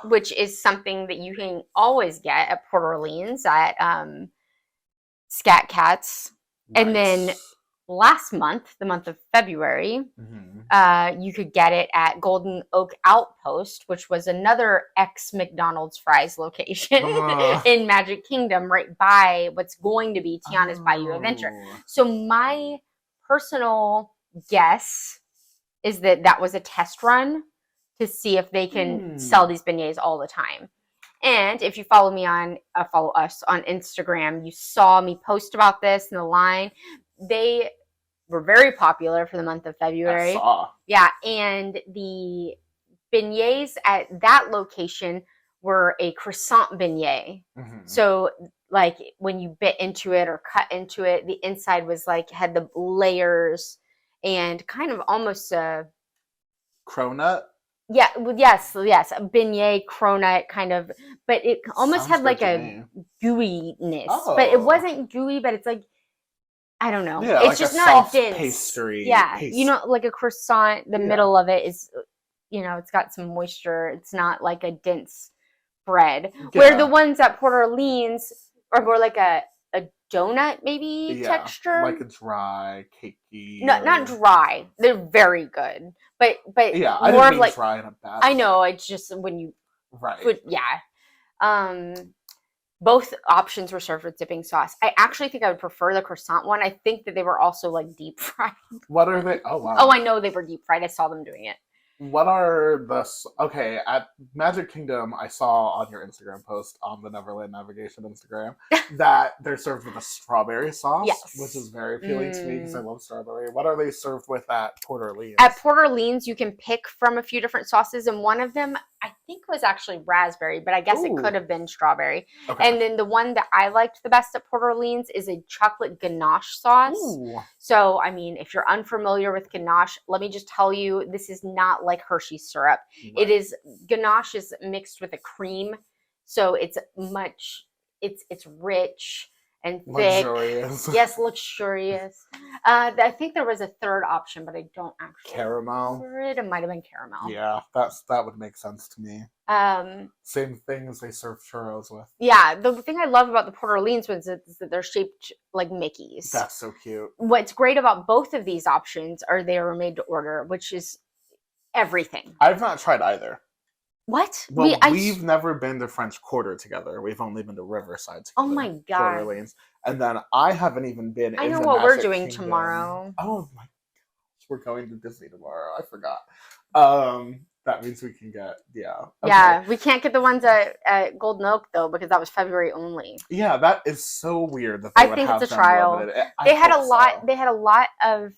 A: which is something that you can always get at Port Orleans at Scat Cats. Nice. And then last month, the month of February, you could get it at Golden Oak Outpost, which was another ex-McDonald's fries location in Magic Kingdom, right by what's going to be Tiana's Bayou Adventure. So my personal guess is that was a test run to see if they can sell these beignets all the time. And if you follow us on Instagram, you saw me post about this in the line. They were very popular for the month of February.
B: I saw.
A: Yeah, and the beignets at that location were a croissant beignet. So like when you bit into it or cut into it, the inside was had the layers and kind of almost a
B: cronut.
A: Yeah, yes, a beignet cronut kind of, but it almost had like a gooiness. But it wasn't gooey, but it's like, I don't know.
B: Yeah,
A: it's
B: like
A: just
B: a
A: not
B: soft
A: dense.
B: Pastry.
A: Yeah, like a croissant, the middle of it is, it's got some moisture. It's not like a dense bread. Yeah. Where the ones at Port Orleans are more like a donut maybe texture.
B: Like a dry, cakey.
A: No, not dry. They're very good. But
B: yeah, I
A: more
B: didn't
A: of
B: mean dry in a bad way.
A: I know, it's just when you both options were served with dipping sauce. I actually think I would prefer the croissant one. I think that they were also deep fried.
B: What are they? Oh wow.
A: Oh, I know they were deep fried. I saw them doing it.
B: What are okay, at Magic Kingdom, I saw on your Instagram post on the Neverland Navigation Instagram that they're served with a strawberry sauce, which is
A: Yes.
B: very appealing to me because I love strawberry. What are they served with at Port Orleans?
A: At Port Orleans, you can pick from a few different sauces, and one of them I think was actually raspberry, but I guess it could
B: Ooh,
A: have been strawberry.
B: okay.
A: And then the one that I liked the best at Port Orleans is a chocolate ganache sauce.
B: Ooh,
A: So, I mean, if you're unfamiliar with ganache, let me just tell you, this is not like Hershey's syrup. It
B: right.
A: is ganache is mixed with a cream, so it's rich and thick.
B: Luxurious.
A: Yes, luxurious. I think there was a third option, but I don't actually
B: Caramel.
A: remember it. It might have been caramel.
B: Yeah, that would make sense to me. Same thing as they serve churros with.
A: Yeah, the thing I love about the Port Orleans ones is that they're shaped like Mickeys.
B: That's so cute.
A: What's great about both of these options are they are made to order, which is everything.
B: I've not tried either.
A: What?
B: Well, we've never been to French Quarter together. We've only been to Riverside together.
A: Oh my God.
B: Port Orleans. And then I haven't even been
A: I
B: in
A: know
B: the
A: what we're
B: Magic
A: doing
B: Kingdom.
A: tomorrow.
B: Oh my gosh, we're going to Disney tomorrow. I forgot. That means we can get, yeah. Okay.
A: Yeah, we can't get the ones at Golden Oak though because that was February only.
B: Yeah, that is so weird that they
A: I
B: would
A: think
B: have
A: it's a
B: them
A: trial.
B: limited.
A: They had a lot.
B: So.
A: They had a lot of.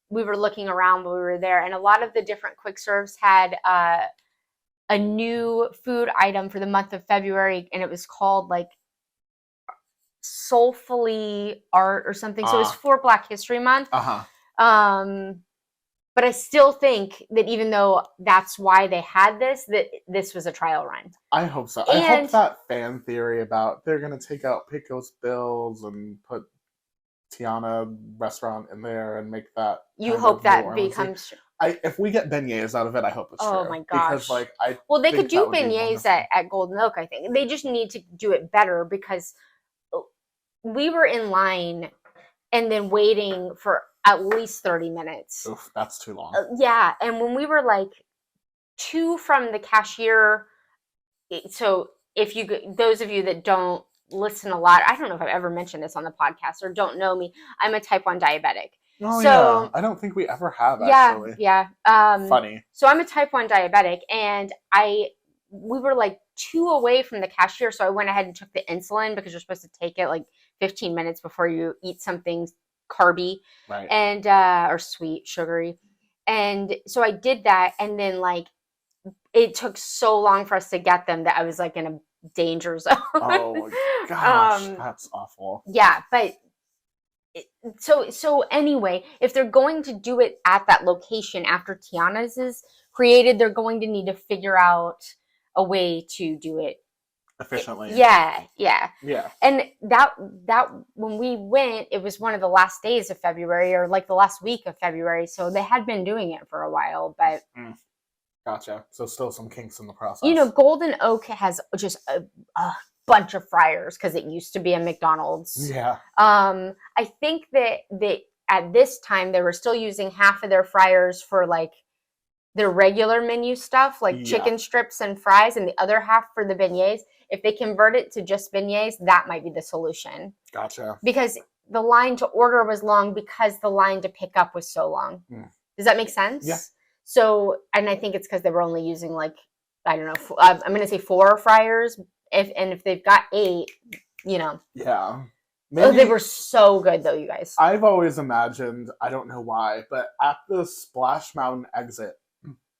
A: We were looking around when we were there, and a lot of the different quick serves had a new food item for the month of February, and it was called like Soulfully Art or something. So it was for Black History Month. But I still think that even though that's why they had this, that this was a trial run.
B: I hope so. I hope that fan theory about they're going to take out Pecos Bills and put Tiana restaurant in there and make that.
A: You hope that becomes.
B: If we get beignets out of it, I hope it's true.
A: Oh my gosh!
B: Because
A: they could do beignets at Golden Oak. I think they just need to do it better because we were in line and then waiting for at least 30 minutes.
B: Oof, that's too long.
A: Yeah, and when we were like 2 from the cashier, so if those of you that don't listen a lot, I don't know if I've ever mentioned this on the podcast or don't know me, I'm a type 1 diabetic.
B: Oh, so, yeah. I don't think we ever have, actually.
A: Yeah.
B: Funny.
A: So I'm a type 1 diabetic, and we were like 2 away from the cashier, so I went ahead and took the insulin because you're supposed to take it like 15 minutes before you eat something carby,
B: right?
A: And or sweet, sugary. And so I did that, and then like it took so long for us to get them that I was like in a danger zone.
B: Oh gosh, that's awful.
A: Yeah, but so anyway, if they're going to do it at that location after Tiana's is created, they're going to need to figure out a way to do it
B: efficiently.
A: Yeah. And that when we went, it was one of the last days of February or like the last week of February, so they had been doing it for a while, but
B: gotcha. So still some kinks in the process.
A: Golden Oak has just a bunch of fryers because it used to be a McDonald's.
B: Yeah.
A: I think that at this time they were still using half of their fryers for like their regular menu stuff, like chicken strips and fries, and the other half for the beignets. If they convert it to just beignets, that might be the solution.
B: Gotcha.
A: Because the line to order was long because the line to pick up was so long. Does that make sense?
B: Yeah.
A: So, and I think it's because they were only using like, I don't know, I'm going to say 4 fryers. If they've got 8,
B: Yeah.
A: Maybe, they were so good though, you guys.
B: I've always imagined, I don't know why, but at the Splash Mountain exit,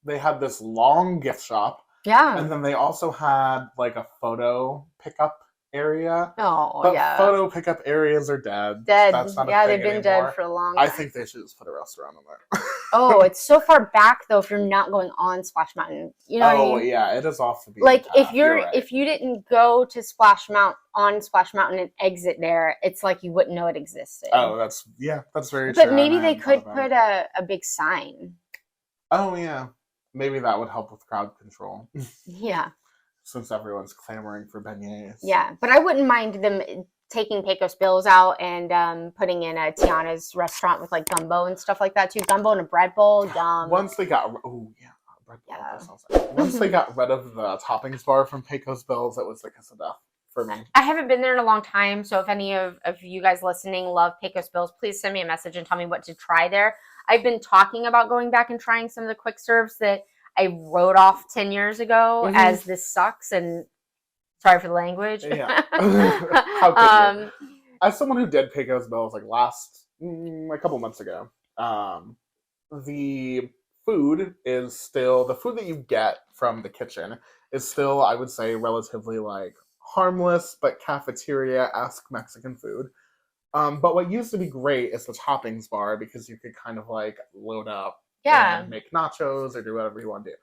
B: they had this long gift shop.
A: Yeah.
B: And then they also had like a photo pickup area.
A: Oh,
B: but
A: yeah.
B: Photo pickup areas are dead.
A: That's not they've been dead for a long time.
B: I think they should just put a restaurant in there.
A: Oh, it's so far back though if you're not going on Splash Mountain. You know what I mean?
B: Yeah, it is off the beaten
A: like
B: path.
A: If you didn't go to Splash Mountain and exit there, it's like you wouldn't know it existed.
B: Oh, that's very true.
A: But maybe they could put a big sign.
B: Oh yeah. Maybe that would help with crowd control.
A: Yeah.
B: Since everyone's clamoring for beignets.
A: Yeah, but I wouldn't mind them taking Pecos Bills out and putting in a Tiana's restaurant with like gumbo and stuff like that too. Gumbo and a bread bowl. Yum.
B: Once they got bread bowl. That sounds like. Once they got rid of the toppings bar from Pecos Bills, it was the kiss of death for me.
A: I haven't been there in a long time, so if any of you guys listening love Pecos Bills, please send me a message and tell me what to try there. I've been talking about going back and trying some of the quick serves that I wrote off 10 years ago as this sucks, and sorry for the language.
B: Yeah. How could you? As someone who did Pecos Bills like a couple months ago, the food is still the food that you get from the kitchen is still, I would say, relatively like harmless but cafeteria-esque Mexican food. But what used to be great is the toppings bar because you could kind of like load up and make nachos or do whatever you want to do.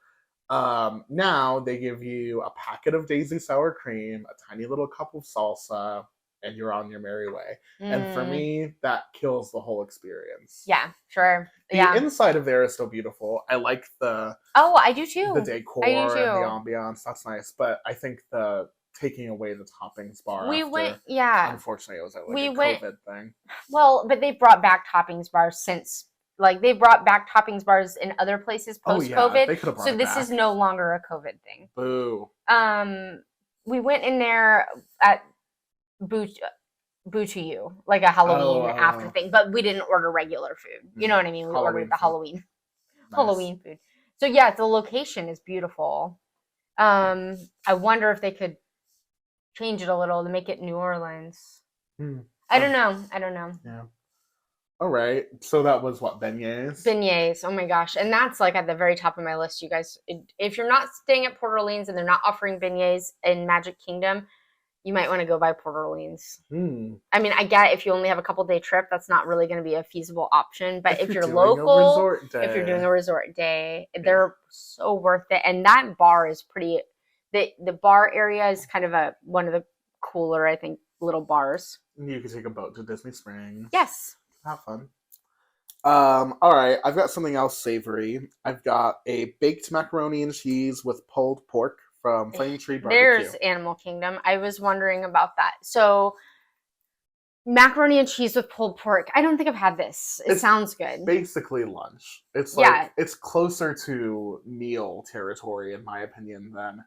B: Now they give you a packet of Daisy sour cream, a tiny little cup of salsa, and you're on your merry way. And for me, that kills the whole experience.
A: Yeah, sure.
B: The inside of there is still beautiful. I like
A: I do too.
B: The decor and the ambiance. That's nice. But I think the taking away the toppings bar. Unfortunately, it was a COVID thing.
A: Well, but they brought back toppings bars since. Like, they brought back toppings bars in other places post-COVID.
B: They could have brought
A: so this is no longer a COVID thing.
B: Boo.
A: We went in there at Boo to You, like a Halloween after thing, but we didn't order regular food. You know what I mean? We ordered the Halloween food. So yeah, the location is beautiful. I wonder if they could change it a little to make it New Orleans. I don't know.
B: Yeah. All right. So that was what, beignets?
A: Beignets. Oh my gosh. And that's like at the very top of my list, you guys. If you're not staying at Port Orleans and they're not offering beignets in Magic Kingdom, you might want to go by Port Orleans. I mean, I get if you only have a couple day trip, that's not really going to be a feasible option. But if you're local, if you're doing a resort day, they're so worth it. And that bar is pretty. The bar area is kind of one of the cooler, I think, little bars.
B: You could take a boat to Disney Springs.
A: Yes.
B: Have fun. All right, I've got something else savory. I've got a baked macaroni and cheese with pulled pork from Flame Tree Barbecue.
A: There's Animal Kingdom. I was wondering about that. So, macaroni and cheese with pulled pork. I don't think I've had this. It sounds good.
B: Basically lunch. It's like it's closer to meal territory, in my opinion, than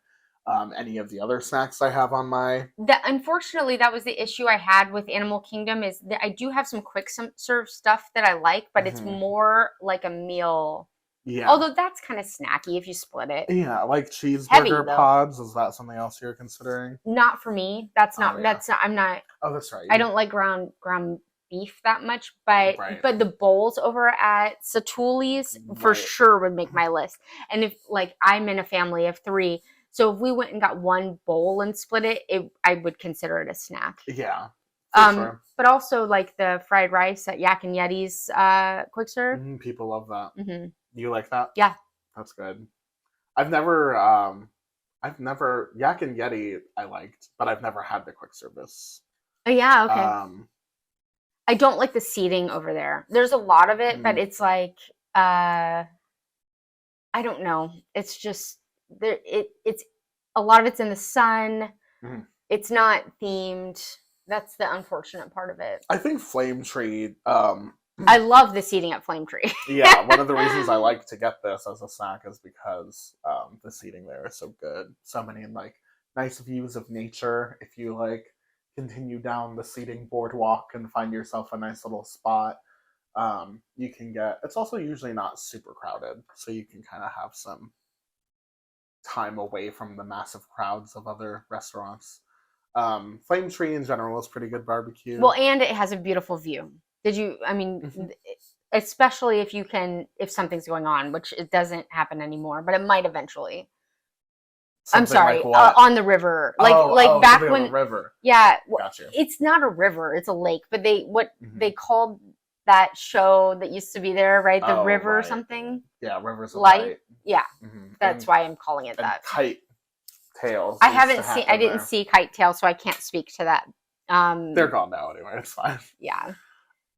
B: any of the other snacks I have on my.
A: Unfortunately, that was the issue I had with Animal Kingdom. Is that I do have some quick serve stuff that I like, but it's more like a meal. Yeah. Although that's kind of snacky if you split it.
B: Yeah, like cheeseburger pods. Is that something else you're considering?
A: Not for me. That's not. That's not. I'm not.
B: Oh, that's right.
A: I don't like ground beef that much, but the bowls over at Satuli's for sure would make my list. And if like I'm in a family of 3, so if we went and got one bowl and split it, I would consider it a snack.
B: Yeah.
A: Sure. But also like the fried rice at Yak and Yeti's quick serve.
B: People love that. You like that?
A: Yeah.
B: That's good. I've never Yak and Yeti I liked, but I've never had the quick service.
A: Oh yeah, okay. I don't like the seating over there. There's a lot of it, but it's like I don't know. It's just there it's a lot of it's in the sun. It's not themed. That's the unfortunate part of it.
B: I think Flame Tree
A: I love the seating at Flame Tree.
B: Yeah, one of the reasons I like to get this as a snack is because the seating there is so good. So many like nice views of nature. If you like continue down the seating boardwalk and find yourself a nice little spot, you can get. It's also usually not super crowded, so you can kind of have some time away from the massive crowds of other restaurants. Flame Tree in general is pretty good barbecue.
A: Well, and it has a beautiful view. Especially if something's going on, which it doesn't happen anymore, but it might eventually. I'm sorry, like on the river, back when
B: the river.
A: Yeah,
B: gotcha.
A: It's not a river; it's a lake. But they called that show that used to be there, right? The river or something.
B: Yeah, Rivers of
A: Light. Yeah, that's why I'm calling it that.
B: Kite Tails.
A: I didn't see Kite Tail, so I can't speak to that.
B: They're gone now anyway. It's fine.
A: Yeah.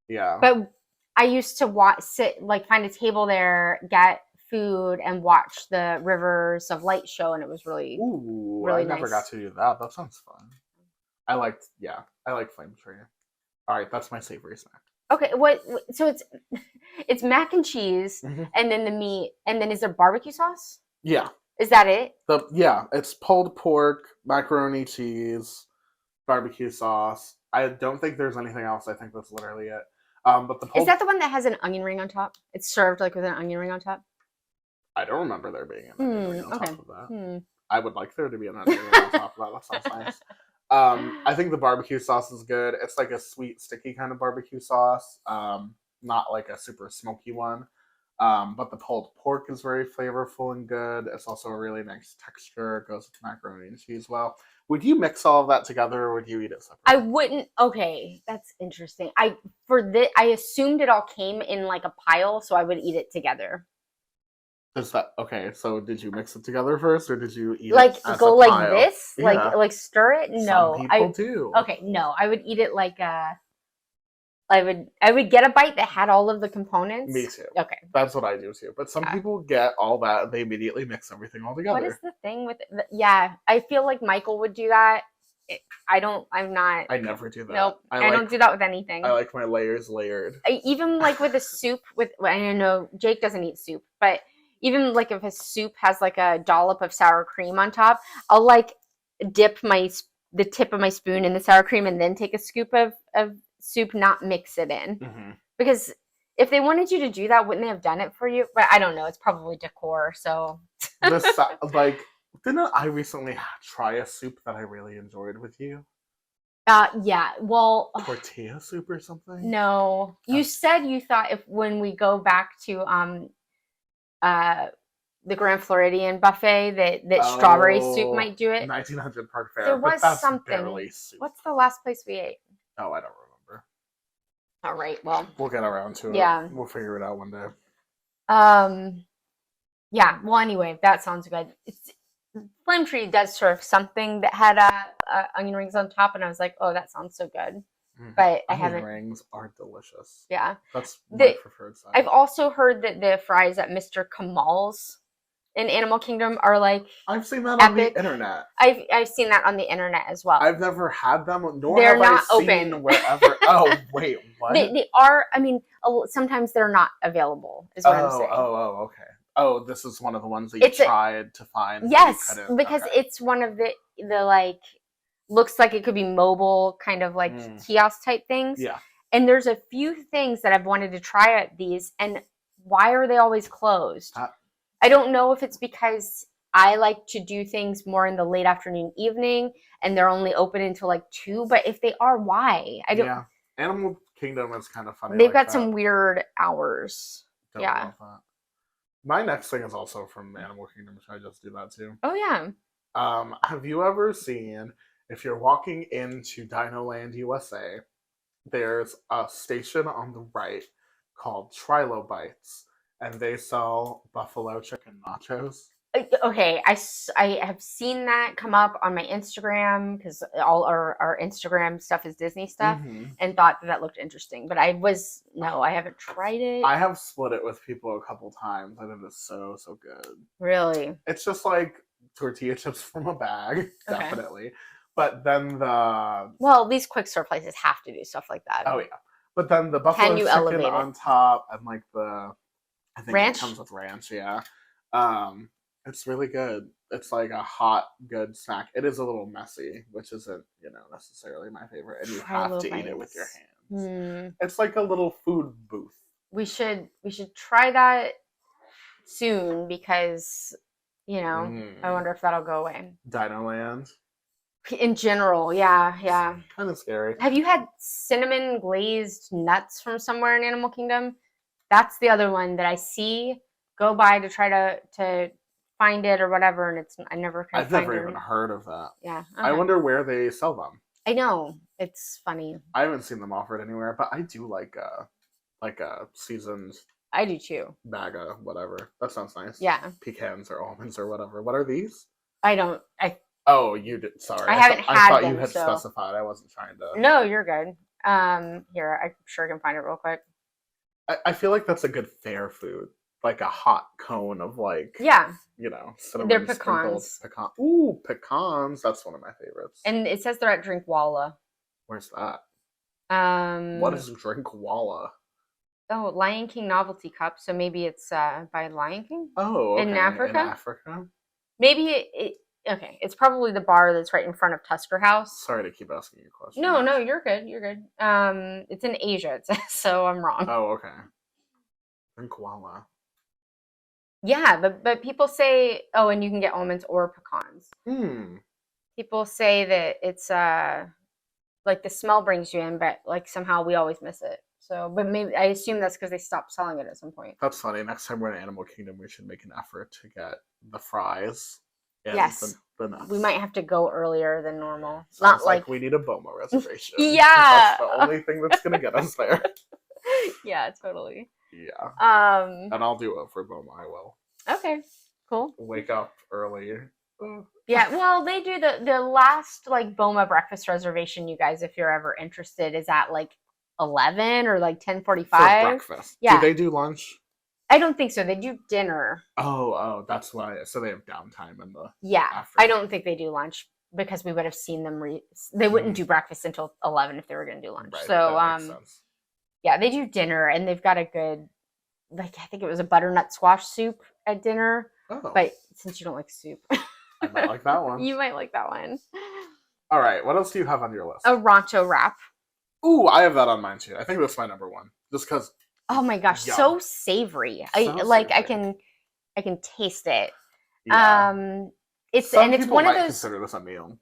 B: Yeah.
A: But I used to find a table there, get food, and watch the Rivers of Light show, and it was really
B: I never got to do that. That sounds fun. I like Flame Tree. All right, that's my savory snack.
A: Okay, so it's mac and cheese, and then the meat, and then is there barbecue sauce?
B: Yeah.
A: Is that it?
B: It's pulled pork, macaroni cheese, barbecue sauce. I don't think there's anything else. I think that's literally it. But the
A: Is
B: pulled,
A: that the one that has an onion ring on top? It's served like with an onion ring on top.
B: I don't remember there being an onion ring on
A: Okay.
B: top of that. I would like there to be an onion ring on top of that. That sounds nice. I think the barbecue sauce is good. It's like a sweet, sticky kind of barbecue sauce, not like a super smoky one. But the pulled pork is very flavorful and good. It's also a really nice texture. It goes with macaroni and cheese well. Would you mix all of that together, or would you eat it separately?
A: I wouldn't. Okay, that's interesting. I assumed it all came in like a pile, so I would eat it together.
B: Is that okay? So did you mix it together first, or did you eat
A: Like
B: it as
A: go
B: a
A: like
B: pile?
A: this,
B: Yeah,
A: like stir it? No,
B: some people do.
A: okay, no, I would eat it like I would get a bite that had all of the components.
B: Me too.
A: Okay,
B: That's what I do too. But some people get all that, they immediately mix everything all together.
A: what is the thing with it? Yeah, I feel like Michael would do that. I'm not.
B: I never do that.
A: Nope, I don't do that with anything.
B: I like my layers layered.
A: Even like with a soup, I know Jake doesn't eat soup, but even like if a soup has like a dollop of sour cream on top, I'll like dip the tip of my spoon in the sour cream and then take a scoop of soup, not mix it in.
B: Mm-hmm.
A: Because if they wanted you to do that, wouldn't they have done it for you? But I don't know. It's probably decor. So
B: Like, didn't I recently try a soup that I really enjoyed with you?
A: Yeah. Well,
B: Tortilla soup or something?
A: no. You said you thought when we go back to the Grand Floridian buffet that strawberry soup might do it.
B: 1900 Park Fair.
A: There was
B: but that's
A: something.
B: barely soup.
A: What's the last place we ate?
B: Oh, I don't remember.
A: All right. Well,
B: we'll get around to it.
A: Yeah.
B: We'll figure it out one day.
A: Yeah. Well, anyway, that sounds good. Flame Tree does serve something that had onion rings on top, and I was like, oh, that sounds so good. But I haven't.
B: Onion rings are delicious.
A: Yeah.
B: That's my preferred side.
A: I've also heard that the fries at Mr. Kamal's in Animal Kingdom are like
B: I've seen that
A: epic.
B: On the internet.
A: I've seen that on the internet as well.
B: I've never had them, nor
A: They're
B: have
A: not
B: I seen
A: open.
B: wherever. Oh, wait, what?
A: They are. I mean, sometimes they're not available. Is what I'm saying.
B: Oh, okay. Oh, this is one of the ones that you tried to find.
A: Yes, because it's one of the like looks like it could be mobile kind of like kiosk type things.
B: Yeah.
A: And there's a few things that I've wanted to try at these, and why are they always closed? I don't know if it's because I like to do things more in the late afternoon, evening, and they're only open until like 2. But if they are, why? I don't.
B: Yeah. Animal Kingdom is kind of funny.
A: They've got some weird hours.
B: Don't love that. My next thing is also from Animal Kingdom. Should I just do that too?
A: Oh yeah.
B: Have you ever seen, if you're walking into Dino Land USA, there's a station on the right called Trilobites, and they sell buffalo chicken nachos.
A: Okay, I have seen that come up on my Instagram because all our Instagram stuff is Disney stuff, and thought that looked interesting. But I haven't tried it.
B: I have split it with people a couple times, and it is so good.
A: Really?
B: It's just like tortilla chips from a bag, definitely. But then
A: these quick serve places have to do stuff like that.
B: Oh yeah, but then the buffalo chicken on top and like I think ranch? It comes with ranch. Yeah. It's really good. It's like a hot, good snack. It is a little messy, which isn't, necessarily my favorite. And you have to eat it with your hands. It's like a little food booth.
A: We should try that soon because, I wonder if that'll go away.
B: Dino Land?
A: In general, yeah.
B: Kind of scary.
A: Have you had cinnamon glazed nuts from somewhere in Animal Kingdom? That's the other one that I see go by to try to find it or whatever, and I never can
B: I've never even heard of that.
A: Yeah. Okay.
B: I wonder where they sell them.
A: I know. It's funny.
B: I haven't seen them offered anywhere, but I do like a seasoned
A: I do too.
B: Bag of whatever. That sounds nice.
A: Yeah.
B: Pecans or almonds or whatever. What are these?
A: Oh,
B: you did. Sorry.
A: I haven't had
B: I thought
A: them,
B: you had specified. I wasn't trying to.
A: No, you're good. Here, I'm sure I can find it real quick.
B: I feel like that's a good fair food. Like a hot cone of cinnamon.
A: They're pecans.
B: Ooh, pecans. That's one of my favorites.
A: And it says they're at Drinkwalla.
B: Where's that?
A: What
B: is Drinkwalla?
A: Oh, Lion King novelty cup. So maybe it's by Lion King.
B: Oh, okay.
A: In Africa.
B: In Africa.
A: Maybe okay, it's probably the bar that's right in front of Tusker House.
B: Sorry to keep asking you questions.
A: No, you're good. You're good. It's in Asia, so I'm wrong.
B: Oh, okay. In Koala.
A: Yeah, but people say, oh, and you can get almonds or pecans. People say that it's like the smell brings you in, but like somehow we always miss it. So, but maybe I assume that's because they stopped selling it at some point.
B: That's funny. Next time we're in Animal Kingdom, we should make an effort to get the fries. And
A: Yes.
B: the nuts.
A: We might have to go earlier than normal.
B: Sounds
A: Not
B: like we need a BOMA reservation.
A: Yeah.
B: That's the only thing that's gonna get us there.
A: Yeah, totally.
B: Yeah.
A: And
B: I'll do it for BOMA. I will.
A: Okay. Cool.
B: Wake up early.
A: Yeah, well, they do the last like BOMA breakfast reservation, you guys, if you're ever interested, is at like 11 or like 10:45.
B: For breakfast.
A: Yeah.
B: Do they do lunch?
A: I don't think so. They do dinner.
B: Oh, that's why. So they have downtime in the
A: Yeah. I don't think they do lunch because we would have seen them. They wouldn't do breakfast until 11 if they were going to do lunch.
B: Right,
A: so,
B: that makes sense.
A: Yeah, they do dinner and they've got a good, like, I think it was a butternut squash soup at dinner.
B: Oh.
A: But since you don't like soup,
B: I might like that one.
A: You might like that one.
B: All right. What else do you have on your list?
A: A rancho wrap.
B: Ooh, I have that on mine too. I think that's my number one. Just because.
A: Oh my gosh,
B: Yum.
A: so savory.
B: Savory.
A: I can taste it.
B: Yeah.
A: It's
B: Some
A: it's
B: people
A: one of
B: might
A: those.
B: Consider this a meal.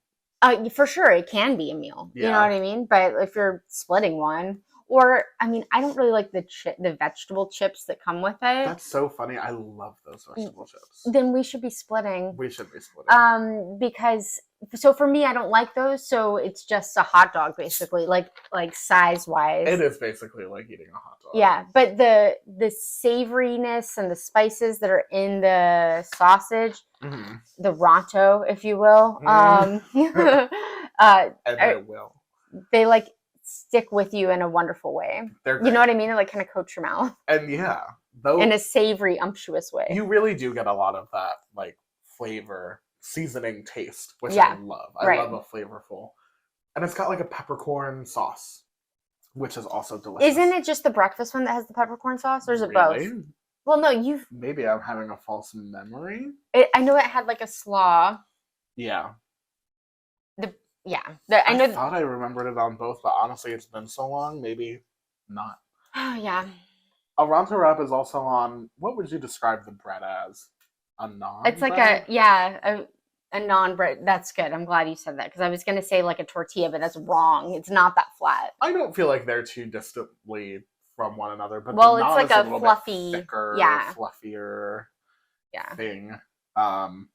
A: For sure, it can be a meal.
B: Yeah.
A: You know what I mean? But if you're splitting one, or I mean, I don't really like the vegetable chips that come with it.
B: That's so funny. I love those vegetable chips.
A: Then we should be splitting.
B: We should be splitting.
A: Because so for me, I don't like those. So it's just a hot dog, basically, like size wise.
B: It is basically like eating a hot dog.
A: Yeah, but the savoriness and the spices that are in the sausage, the rancho, if you will,
B: and they will.
A: They like stick with you in a wonderful way. You know what I mean? They like kind of coat your mouth.
B: And yeah,
A: in a savory, umptuous way.
B: You really do get a lot of that like flavor, seasoning taste, which I love. I love a flavorful. And it's got like a peppercorn sauce, which is also delicious.
A: Isn't it just the breakfast one that has the peppercorn sauce, or is it both? Well, no,
B: Maybe I'm having a false memory.
A: I know it had like a slaw.
B: Yeah.
A: I
B: thought I remembered it on both, but honestly, it's been so long, maybe not.
A: Oh, yeah.
B: A rancho wrap is also on, what would you describe the bread as? A naan
A: It's like
B: bread?
A: a naan bread. That's good. I'm glad you said that, because I was going to say like a tortilla, but that's wrong. It's not that flat.
B: I don't feel like they're too distantly from one another, but
A: well,
B: the
A: it's
B: naan
A: like
B: is
A: a
B: little
A: fluffy,
B: bit thicker, fluffier thing. And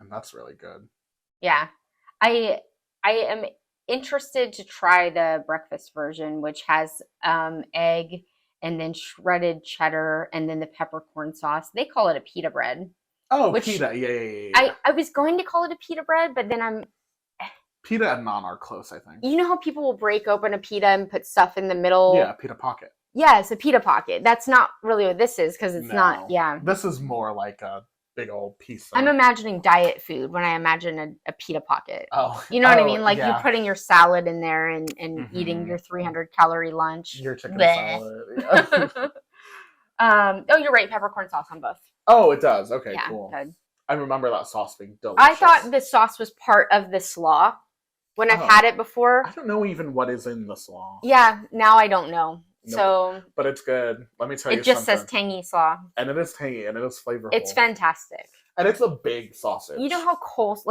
B: that's really good.
A: Yeah. I am interested to try the breakfast version, which has egg and then shredded cheddar and then the peppercorn sauce. They call it a pita bread.
B: Oh, pita. Yeah.
A: I was going to call it a pita bread, but then
B: pita and naan are close, I think.
A: You know how people will break open a pita and put stuff in the middle?
B: Yeah, pita pocket.
A: Yeah, it's a pita pocket. That's not really what this is, because it's not,
B: This is more like a big old piece.
A: I'm imagining diet food when I imagine a pita pocket.
B: Oh.
A: You know what I mean? Like you're putting your salad in there and eating your 300-calorie lunch.
B: Your chicken salad.
A: You're right. Peppercorn sauce on both.
B: Oh, it does. Okay,
A: yeah,
B: cool.
A: Good.
B: I remember that sauce being delicious.
A: I thought the sauce was part of the slaw when I've had it before.
B: I don't know even what is in the slaw.
A: Yeah, now I don't know. Nope. So,
B: but it's good. Let me tell you
A: something. It just says tangy slaw.
B: And it is tangy and it is flavorful.
A: It's fantastic.
B: And it's a big sausage.
A: You know how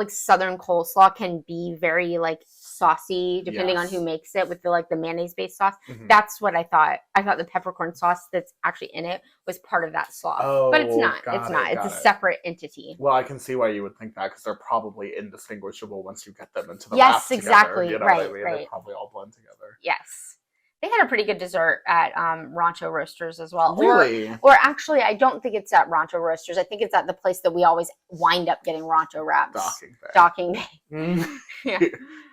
A: southern coleslaw can be very like saucy depending on who makes it with the mayonnaise based sauce. That's what I thought. I thought the peppercorn sauce that's actually in it was part of that slaw.
B: Oh,
A: but it's not. It's a separate entity.
B: Well, I can see why you would think that, because they're probably indistinguishable once you get them into the
A: wrap
B: exactly.
A: Together.
B: You know what I mean? They probably all blend together.
A: Yes. They had a pretty good dessert at Rancho Roasters as well.
B: Really?
A: Or actually, I don't think it's at Rancho Roasters. I think it's at the place that we always wind up getting Rancho wraps. Docking Bay.
B: Yeah.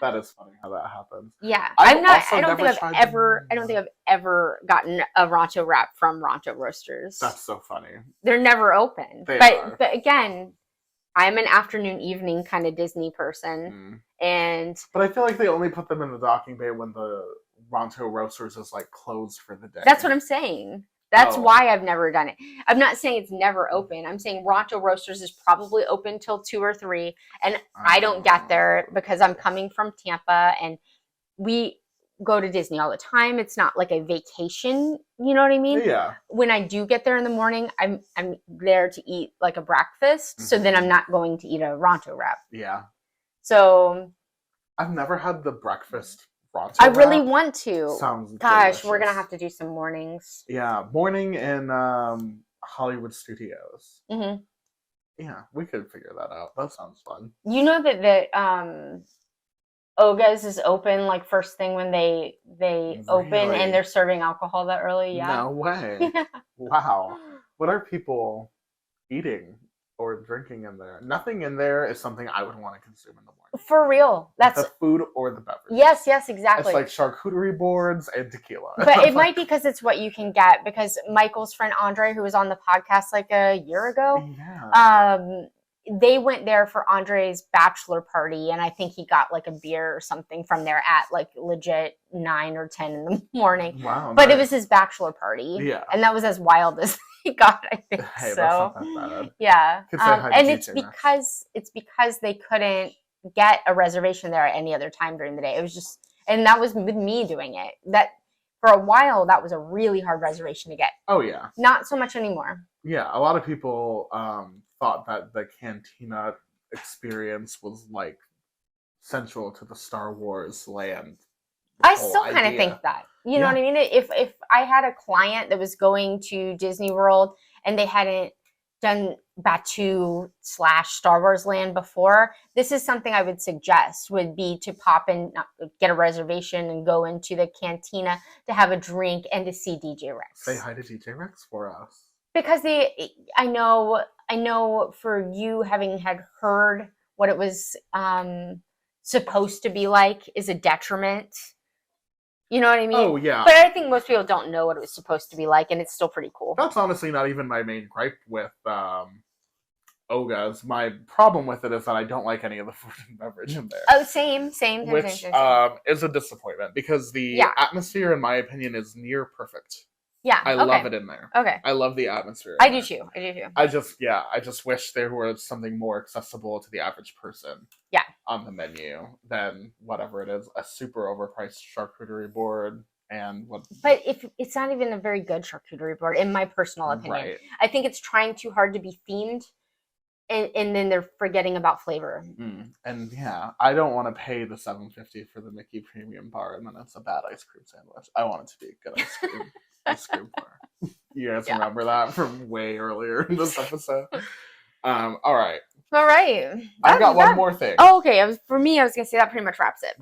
B: That is funny how that happens.
A: Yeah. I don't think I've ever gotten a Rancho wrap from Rancho Roasters.
B: That's so funny.
A: They're never open. But again, I'm an afternoon, evening kind of Disney person.
B: But I feel like they only put them in the docking bay when the Rancho Roasters is closed for the day.
A: That's what I'm saying. That's why I've never done it. I'm not saying it's never open. I'm saying Rancho Roasters is probably open till 2 or 3, and I don't get there because I'm coming from Tampa, and we go to Disney all the time. It's not like a vacation, you know what I mean?
B: Yeah.
A: When I do get there in the morning, I'm there to eat like a breakfast, so then I'm not going to eat a Rancho wrap.
B: Yeah.
A: So
B: I've never had the breakfast Rancho
A: I really
B: wrap.
A: want to.
B: Sounds
A: Gosh,
B: delicious.
A: we're gonna have to do some mornings.
B: Yeah, morning in Hollywood Studios.
A: Mm-hmm.
B: Yeah, we could figure that out. That sounds fun.
A: You know that Oga's is open like first thing when they open,
B: Really?
A: and they're serving alcohol that early. Yeah.
B: No way. Wow. What are people eating or drinking in there? Nothing in there is something I would want to consume in the morning.
A: For real. That's
B: the food or the beverage.
A: Yes, exactly.
B: It's like charcuterie boards and tequila.
A: But it might be because it's what you can get, because Michael's friend Andre, who was on the podcast like a year ago, they went there for Andre's bachelor party, and I think he got like a beer or something from there at like legit 9 or 10 in the morning.
B: Wow.
A: But It was his bachelor party.
B: Yeah.
A: And that was as wild as he got, I think.
B: Hey,
A: so
B: that's not that bad.
A: Yeah. And it's because they couldn't get a reservation there at any other time during the day. It was just, and that was with me doing it. That for a while, that was a really hard reservation to get.
B: Oh yeah.
A: Not so much anymore.
B: Yeah, a lot of people thought that the cantina experience was like central to the Star Wars land.
A: I still kind of think that. You know what I mean? If I had a client that was going to Disney World and they hadn't done Batu/Star Wars Land before, this is something I would suggest, would be to pop in, get a reservation and go into the cantina to have a drink and to see DJ Rex.
B: Say hi to DJ Rex for us.
A: Because I know for you, having had heard what it was supposed to be like is a detriment. You know what I mean?
B: Oh, yeah.
A: But I think most people don't know what it was supposed to be like, and it's still pretty cool.
B: That's honestly not even my main gripe with Oga's. My problem with it is that I don't like any of the food and beverage in there.
A: Oh, same.
B: Which is a disappointment, because the atmosphere, in my opinion, is near perfect.
A: Yeah,
B: I love it in there.
A: Okay.
B: I love the atmosphere.
A: I do too.
B: I just wish there was something more accessible to the average person.
A: Yeah.
B: On the menu than whatever it is, a super overpriced charcuterie board and what.
A: But if it's not even a very good charcuterie board, in my personal opinion,
B: Right.
A: I think it's trying too hard to be themed, and then they're forgetting about flavor.
B: And yeah, I don't want to pay the $7.50 for the Mickey Premium Bar and then it's a bad ice cream sandwich. I want it to be a good ice cream. Ice cream bar. You guys remember that from way earlier in this episode? All right. I've got one more thing.
A: Oh, okay. For me, I was gonna say that pretty much wraps it.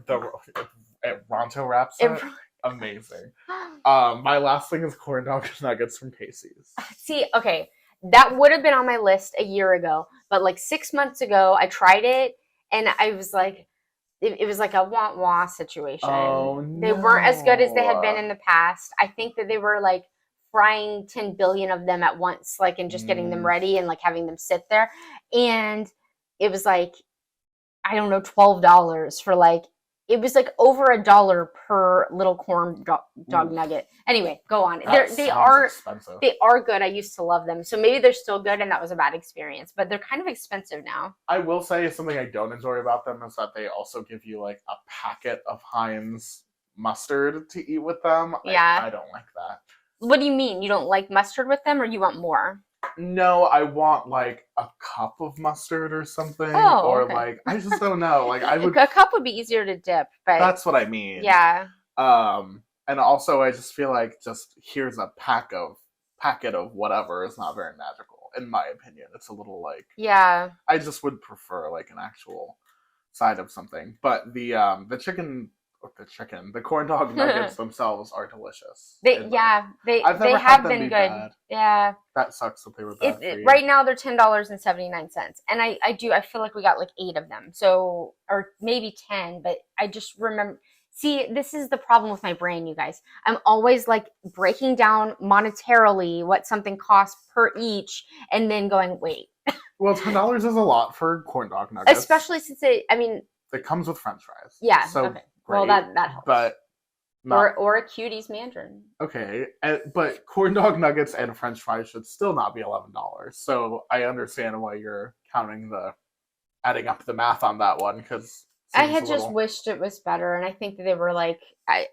B: Ronto wraps it. Amazing. My last thing is corn dog nuggets from Casey's.
A: See, okay, that would have been on my list a year ago, but like 6 months ago, I tried it, and I was like, it was like a wah situation.
B: Oh, no.
A: They weren't as good as they had been in the past. I think that they were like frying 10 billion of them at once, like, and just getting them ready and like having them sit there. And it was like, I don't know, $12 for like, it was like over $1 per little corn dog nugget. Anyway, go on. They are
B: expensive.
A: They are good. I used to love them. So maybe they're still good and that was a bad experience, but they're kind of expensive now.
B: I will say something I don't enjoy about them is that they also give you like a packet of Heinz mustard to eat with them.
A: Yeah.
B: I don't like that.
A: What do you mean? You don't like mustard with them, or you want more?
B: No, I want like a cup of mustard or something.
A: Oh,
B: or
A: okay.
B: like, I just don't know. Like I would.
A: A cup would be easier to dip, but
B: That's what I mean.
A: yeah.
B: And also I just feel like just here's a packet of whatever is not very magical, in my opinion. It's a little like,
A: Yeah.
B: I just would prefer like an actual side of something. But the corn dog nuggets themselves are delicious.
A: They have
B: had them
A: been
B: be
A: good.
B: bad.
A: Yeah.
B: That sucks that they were bad for you.
A: Right now they're $10.79. And I feel like we got like 8 of them. So, or maybe 10, but I just remember. See, this is the problem with my brain, you guys. I'm always like breaking down monetarily what something costs per each and then going, wait.
B: Well, $10 is a lot for corn dog nuggets.
A: Especially since it comes
B: with French fries.
A: Yeah.
B: So
A: okay.
B: great,
A: Well, that helps.
B: But Not
A: or a cutie's mandarin.
B: okay, but corn dog nuggets and French fries should still not be $11. So I understand why you're adding up the math on that one because
A: I
B: seems a
A: had just
B: little.
A: wished it was better, and I think that they were like,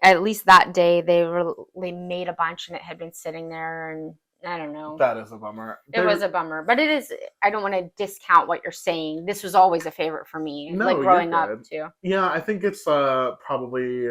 A: at least that day they made a bunch and it had been sitting there, and I don't know.
B: That is a bummer.
A: It was a bummer, but it is. I don't want to discount what you're saying. This was always a favorite for me,
B: No,
A: like
B: you're
A: growing up
B: good.
A: too.
B: Yeah, I think it's probably.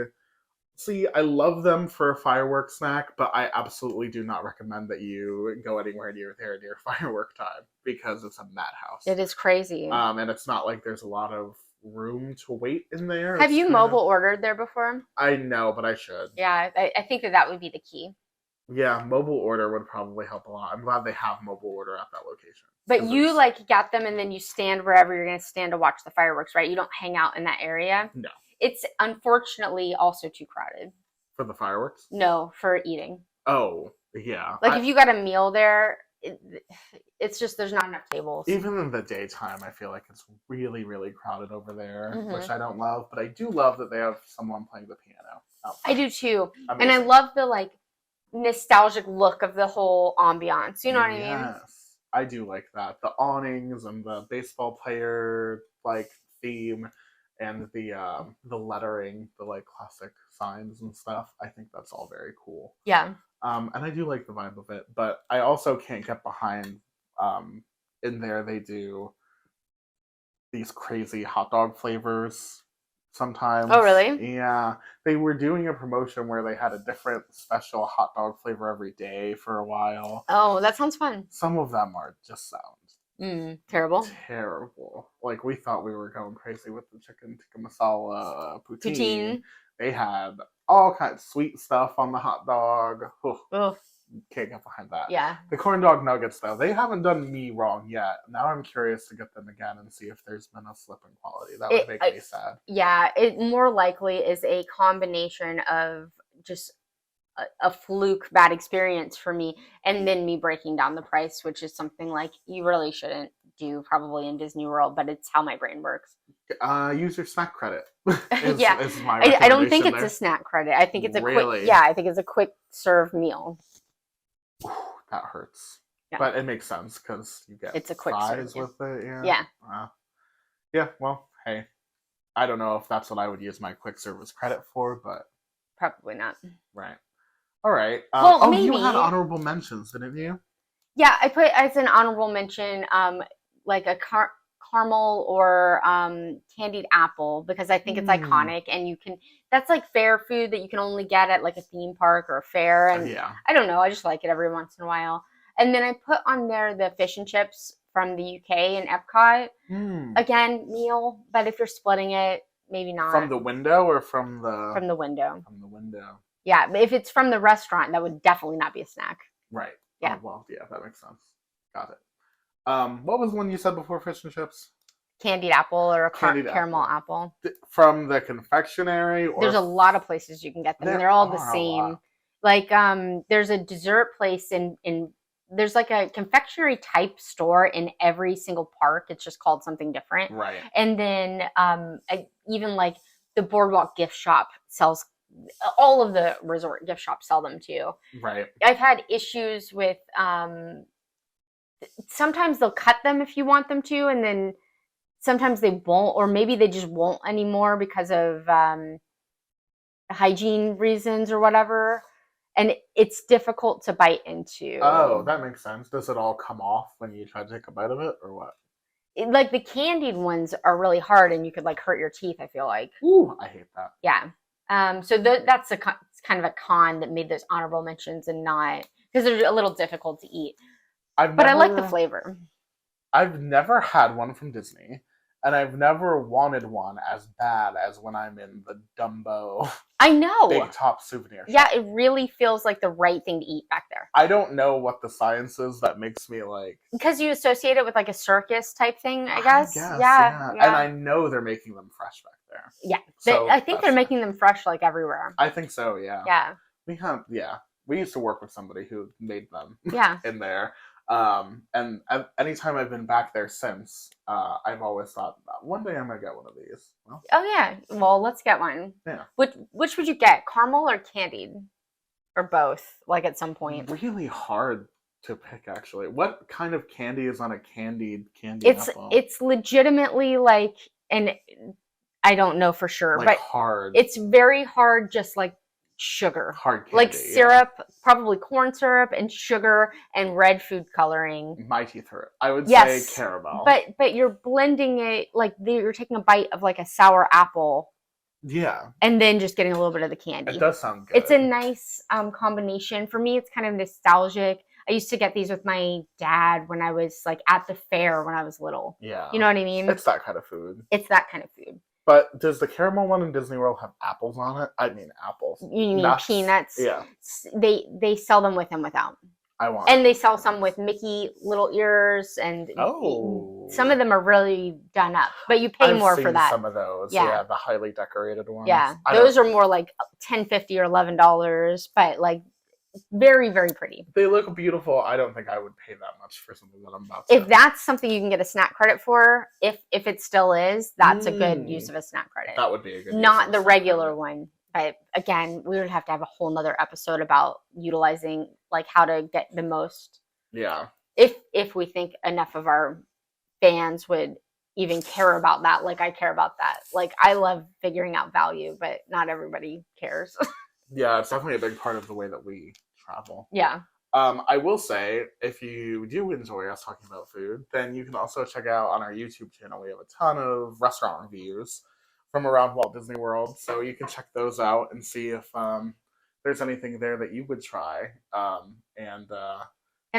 B: See, I love them for a fireworks snack, but I absolutely do not recommend that you go anywhere near there near firework time because it's a madhouse.
A: It is crazy.
B: And it's not like there's a lot of room to wait in there.
A: Have
B: It's
A: you
B: kind
A: mobile
B: of-
A: ordered there before?
B: I know, but I should.
A: Yeah, I think that would be the key.
B: Yeah, mobile order would probably help a lot. I'm glad they have mobile order at that location.
A: But
B: 'Cause
A: you
B: it's-
A: like get them and then you stand wherever you're going to stand to watch the fireworks, right? You don't hang out in that area.
B: No.
A: It's unfortunately also too crowded.
B: For the fireworks?
A: No, for eating.
B: Oh, yeah.
A: Like if you got a meal there, it's just there's not enough tables.
B: Even in the daytime, I feel like it's really, really crowded over there,
A: Mhm.
B: which I don't love. But I do love that they have someone playing the piano.
A: I do too.
B: Amazing.
A: And I love the like nostalgic look of the whole ambiance. You know what I mean?
B: Yes, I do like that. The awnings and the baseball player like theme and the lettering, the like classic signs and stuff. I think that's all very cool.
A: Yeah.
B: And I do like the vibe of it, but I also can't get behind. In there, they do these crazy hot dog flavors sometimes.
A: Oh, really?
B: Yeah. They were doing a promotion where they had a different special hot dog flavor every day for a while.
A: Oh, that sounds fun.
B: Some of them are just
A: Terrible.
B: terrible. Like we thought we were going crazy with the chicken tikka masala poutine.
A: Poutine.
B: They had all kinds of sweet stuff on the hot dog.
A: Oh,
B: Can't get behind that.
A: yeah.
B: The corn dog nuggets, though, they haven't done me wrong yet. Now I'm curious to get them again and see if there's been a slip in quality. That would make me sad.
A: Yeah, it more likely is a combination of just a fluke bad experience for me and then me breaking down the price, which is something like you really shouldn't do probably in Disney World, but it's how my brain works.
B: Use your snack credit.
A: Yeah.
B: is my
A: I don't think
B: recommendation
A: it's
B: there.
A: a snack credit. I think it's a
B: Really?
A: quick, yeah, I think it's a quick serve meal.
B: That hurts.
A: Yeah.
B: But it makes sense because you get
A: It's a quick
B: fries
A: serve,
B: with it. Yeah.
A: Yeah.
B: Yeah, well, hey. I don't know if that's what I would use my quick service credit for, but
A: Probably not.
B: right. All right.
A: Well,
B: you
A: maybe.
B: had honorable mentions, didn't you?
A: Yeah, I put as an honorable mention, like a caramel or candied apple because I think it's iconic and you can. That's like fair food that you can only get at like a theme park or a fair, and
B: Yeah.
A: I don't know. I just like it every once in a while. And then I put on there the fish and chips from the UK and Epcot. Again, meal, but if you're splitting it, maybe not.
B: From the window or from the
A: From the window.
B: From the window.
A: Yeah, but if it's from the restaurant, that would definitely not be a snack.
B: Right.
A: Yeah.
B: Oh, well, yeah, that makes sense. Got it. What was the one you said before fish and chips?
A: Candied apple or a
B: Candied
A: caramel apple.
B: From the confectionery or
A: There's a lot of places you can get them, and they're all the same. Like there's a dessert place in there's like a confectionery type store in every single park. It's just called something different.
B: Right.
A: And then even like the Boardwalk gift shop sells, all of the resort gift shops sell them too.
B: Right.
A: I've had issues with sometimes they'll cut them if you want them to, and then sometimes they won't, or maybe they just won't anymore because of hygiene reasons or whatever. And it's difficult to bite into.
B: Oh, that makes sense. Does it all come off when you try to take a bite of it, or what?
A: Like the candied ones are really hard, and you could like hurt your teeth. I feel like.
B: Ooh, I hate that.
A: Yeah. So that's kind of a con that made those honorable mentions and not because they're a little difficult to eat. But I like the flavor.
B: I've never had one from Disney, and I've never wanted one as bad as when I'm in the Dumbo
A: I know.
B: Big Top souvenir shop.
A: Yeah, it really feels like the right thing to eat back there.
B: I don't know what the science is that makes me like...
A: Because you associate it with like a circus type thing, I guess.
B: Yeah. And I know they're making them fresh back there.
A: Yeah.
B: So
A: I think they're making them fresh like everywhere.
B: I think so, yeah.
A: Yeah.
B: We used to work with somebody who made them
A: Yeah.
B: in there. And anytime I've been back there since, I've always thought, one day I'm going to get one of these. Well,
A: Oh yeah. Well, let's get one.
B: yeah.
A: Which would you get? Caramel or candied? Or both, like at some point.
B: Really hard to pick, actually. What kind of candy is on a candied apple?
A: It's legitimately like, and I don't know for sure,
B: like
A: but
B: hard.
A: it's very hard, just like sugar.
B: Hard candy.
A: Like syrup, probably corn syrup and sugar and red food coloring.
B: My teeth hurt. I would
A: Yes,
B: say caramel.
A: But you're blending it, like you're taking a bite of like a sour apple.
B: Yeah.
A: And then just getting a little bit of the candy.
B: It does sound good.
A: It's a nice combination. For me, it's kind of nostalgic. I used to get these with my dad when I was like at the fair when I was little.
B: Yeah.
A: You know what I mean?
B: It's that kind of food.
A: It's that kind of food.
B: But does the caramel one in Disney World have apples on it? I mean apples.
A: You mean peanuts?
B: Yeah.
A: They sell them with and without. And they sell some with Mickey little ears, and some of them are really done up, but you pay more for that.
B: Some of those, yeah, the highly decorated ones.
A: Yeah, those are more like $10, $50, or $11, but like very, very pretty.
B: They look beautiful. I don't think I would pay that much for something that I'm about to.
A: If that's something you can get a snack credit for, if it still is, that's a good use of a snack credit.
B: That would be a good.
A: Not the regular one. But again, we would have to have a whole nother episode about utilizing like how to get the most.
B: Yeah.
A: If we think enough of our fans would even care about that, like I care about that. Like I love figuring out value, but not everybody cares.
B: Yeah, it's definitely a big part of the way that we travel.
A: Yeah.
B: I will say, if you do enjoy us talking about food, then you can also check out on our YouTube channel. We have a ton of restaurant reviews from around Walt Disney World, so you can check those out and see if there's anything there that you would try.
A: And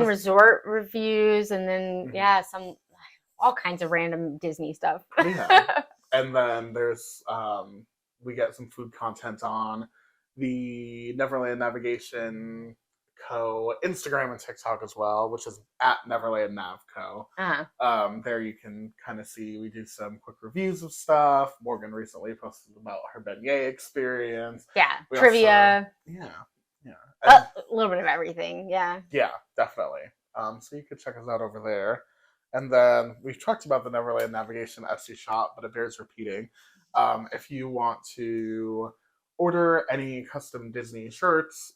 A: resort reviews, and then some all kinds of random Disney stuff.
B: Yeah, and then there's we get some food content on the Neverland Navigation Co. Instagram and TikTok as well, which is at Neverland Nav Co. There you can kind of see we do some quick reviews of stuff. Morgan recently posted about her beignet experience.
A: Yeah, trivia.
B: A
A: little bit of everything. Yeah,
B: definitely. So you could check us out over there. And then we've talked about the Neverland Navigation Etsy shop, but it bears repeating. If you want to order any custom Disney shirts,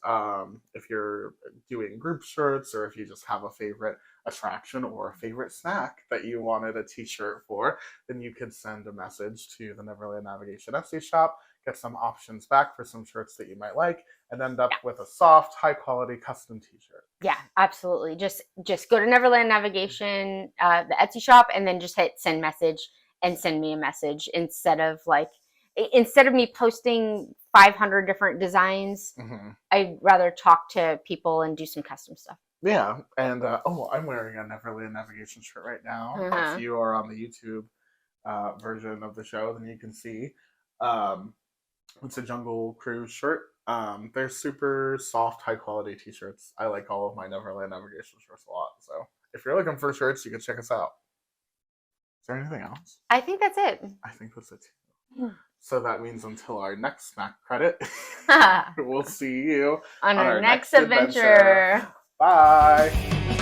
B: if you're doing group shirts, or if you just have a favorite attraction or a favorite snack that you wanted a t-shirt for, then you could send a message to the Neverland Navigation Etsy shop, get some options back for some shirts that you might like, and end up with a soft, high-quality custom t-shirt.
A: Yeah, absolutely. Just go to Neverland Navigation, the Etsy shop, and then just hit send message and send me a message instead of me posting 500 different designs. I'd rather talk to people and do some custom stuff.
B: Yeah, and I'm wearing a Neverland Navigation shirt right now. If you are on the YouTube version of the show, then you can see it's a Jungle Cruise shirt. They're super soft, high quality t-shirts. I like all of my Neverland Navigation shirts a lot. So if you're looking for shirts, you can check us out. Is there anything else?
A: I think that's it.
B: I think that's it too. So that means until our next snack credit, we'll see you
A: on our next adventure.
B: Bye.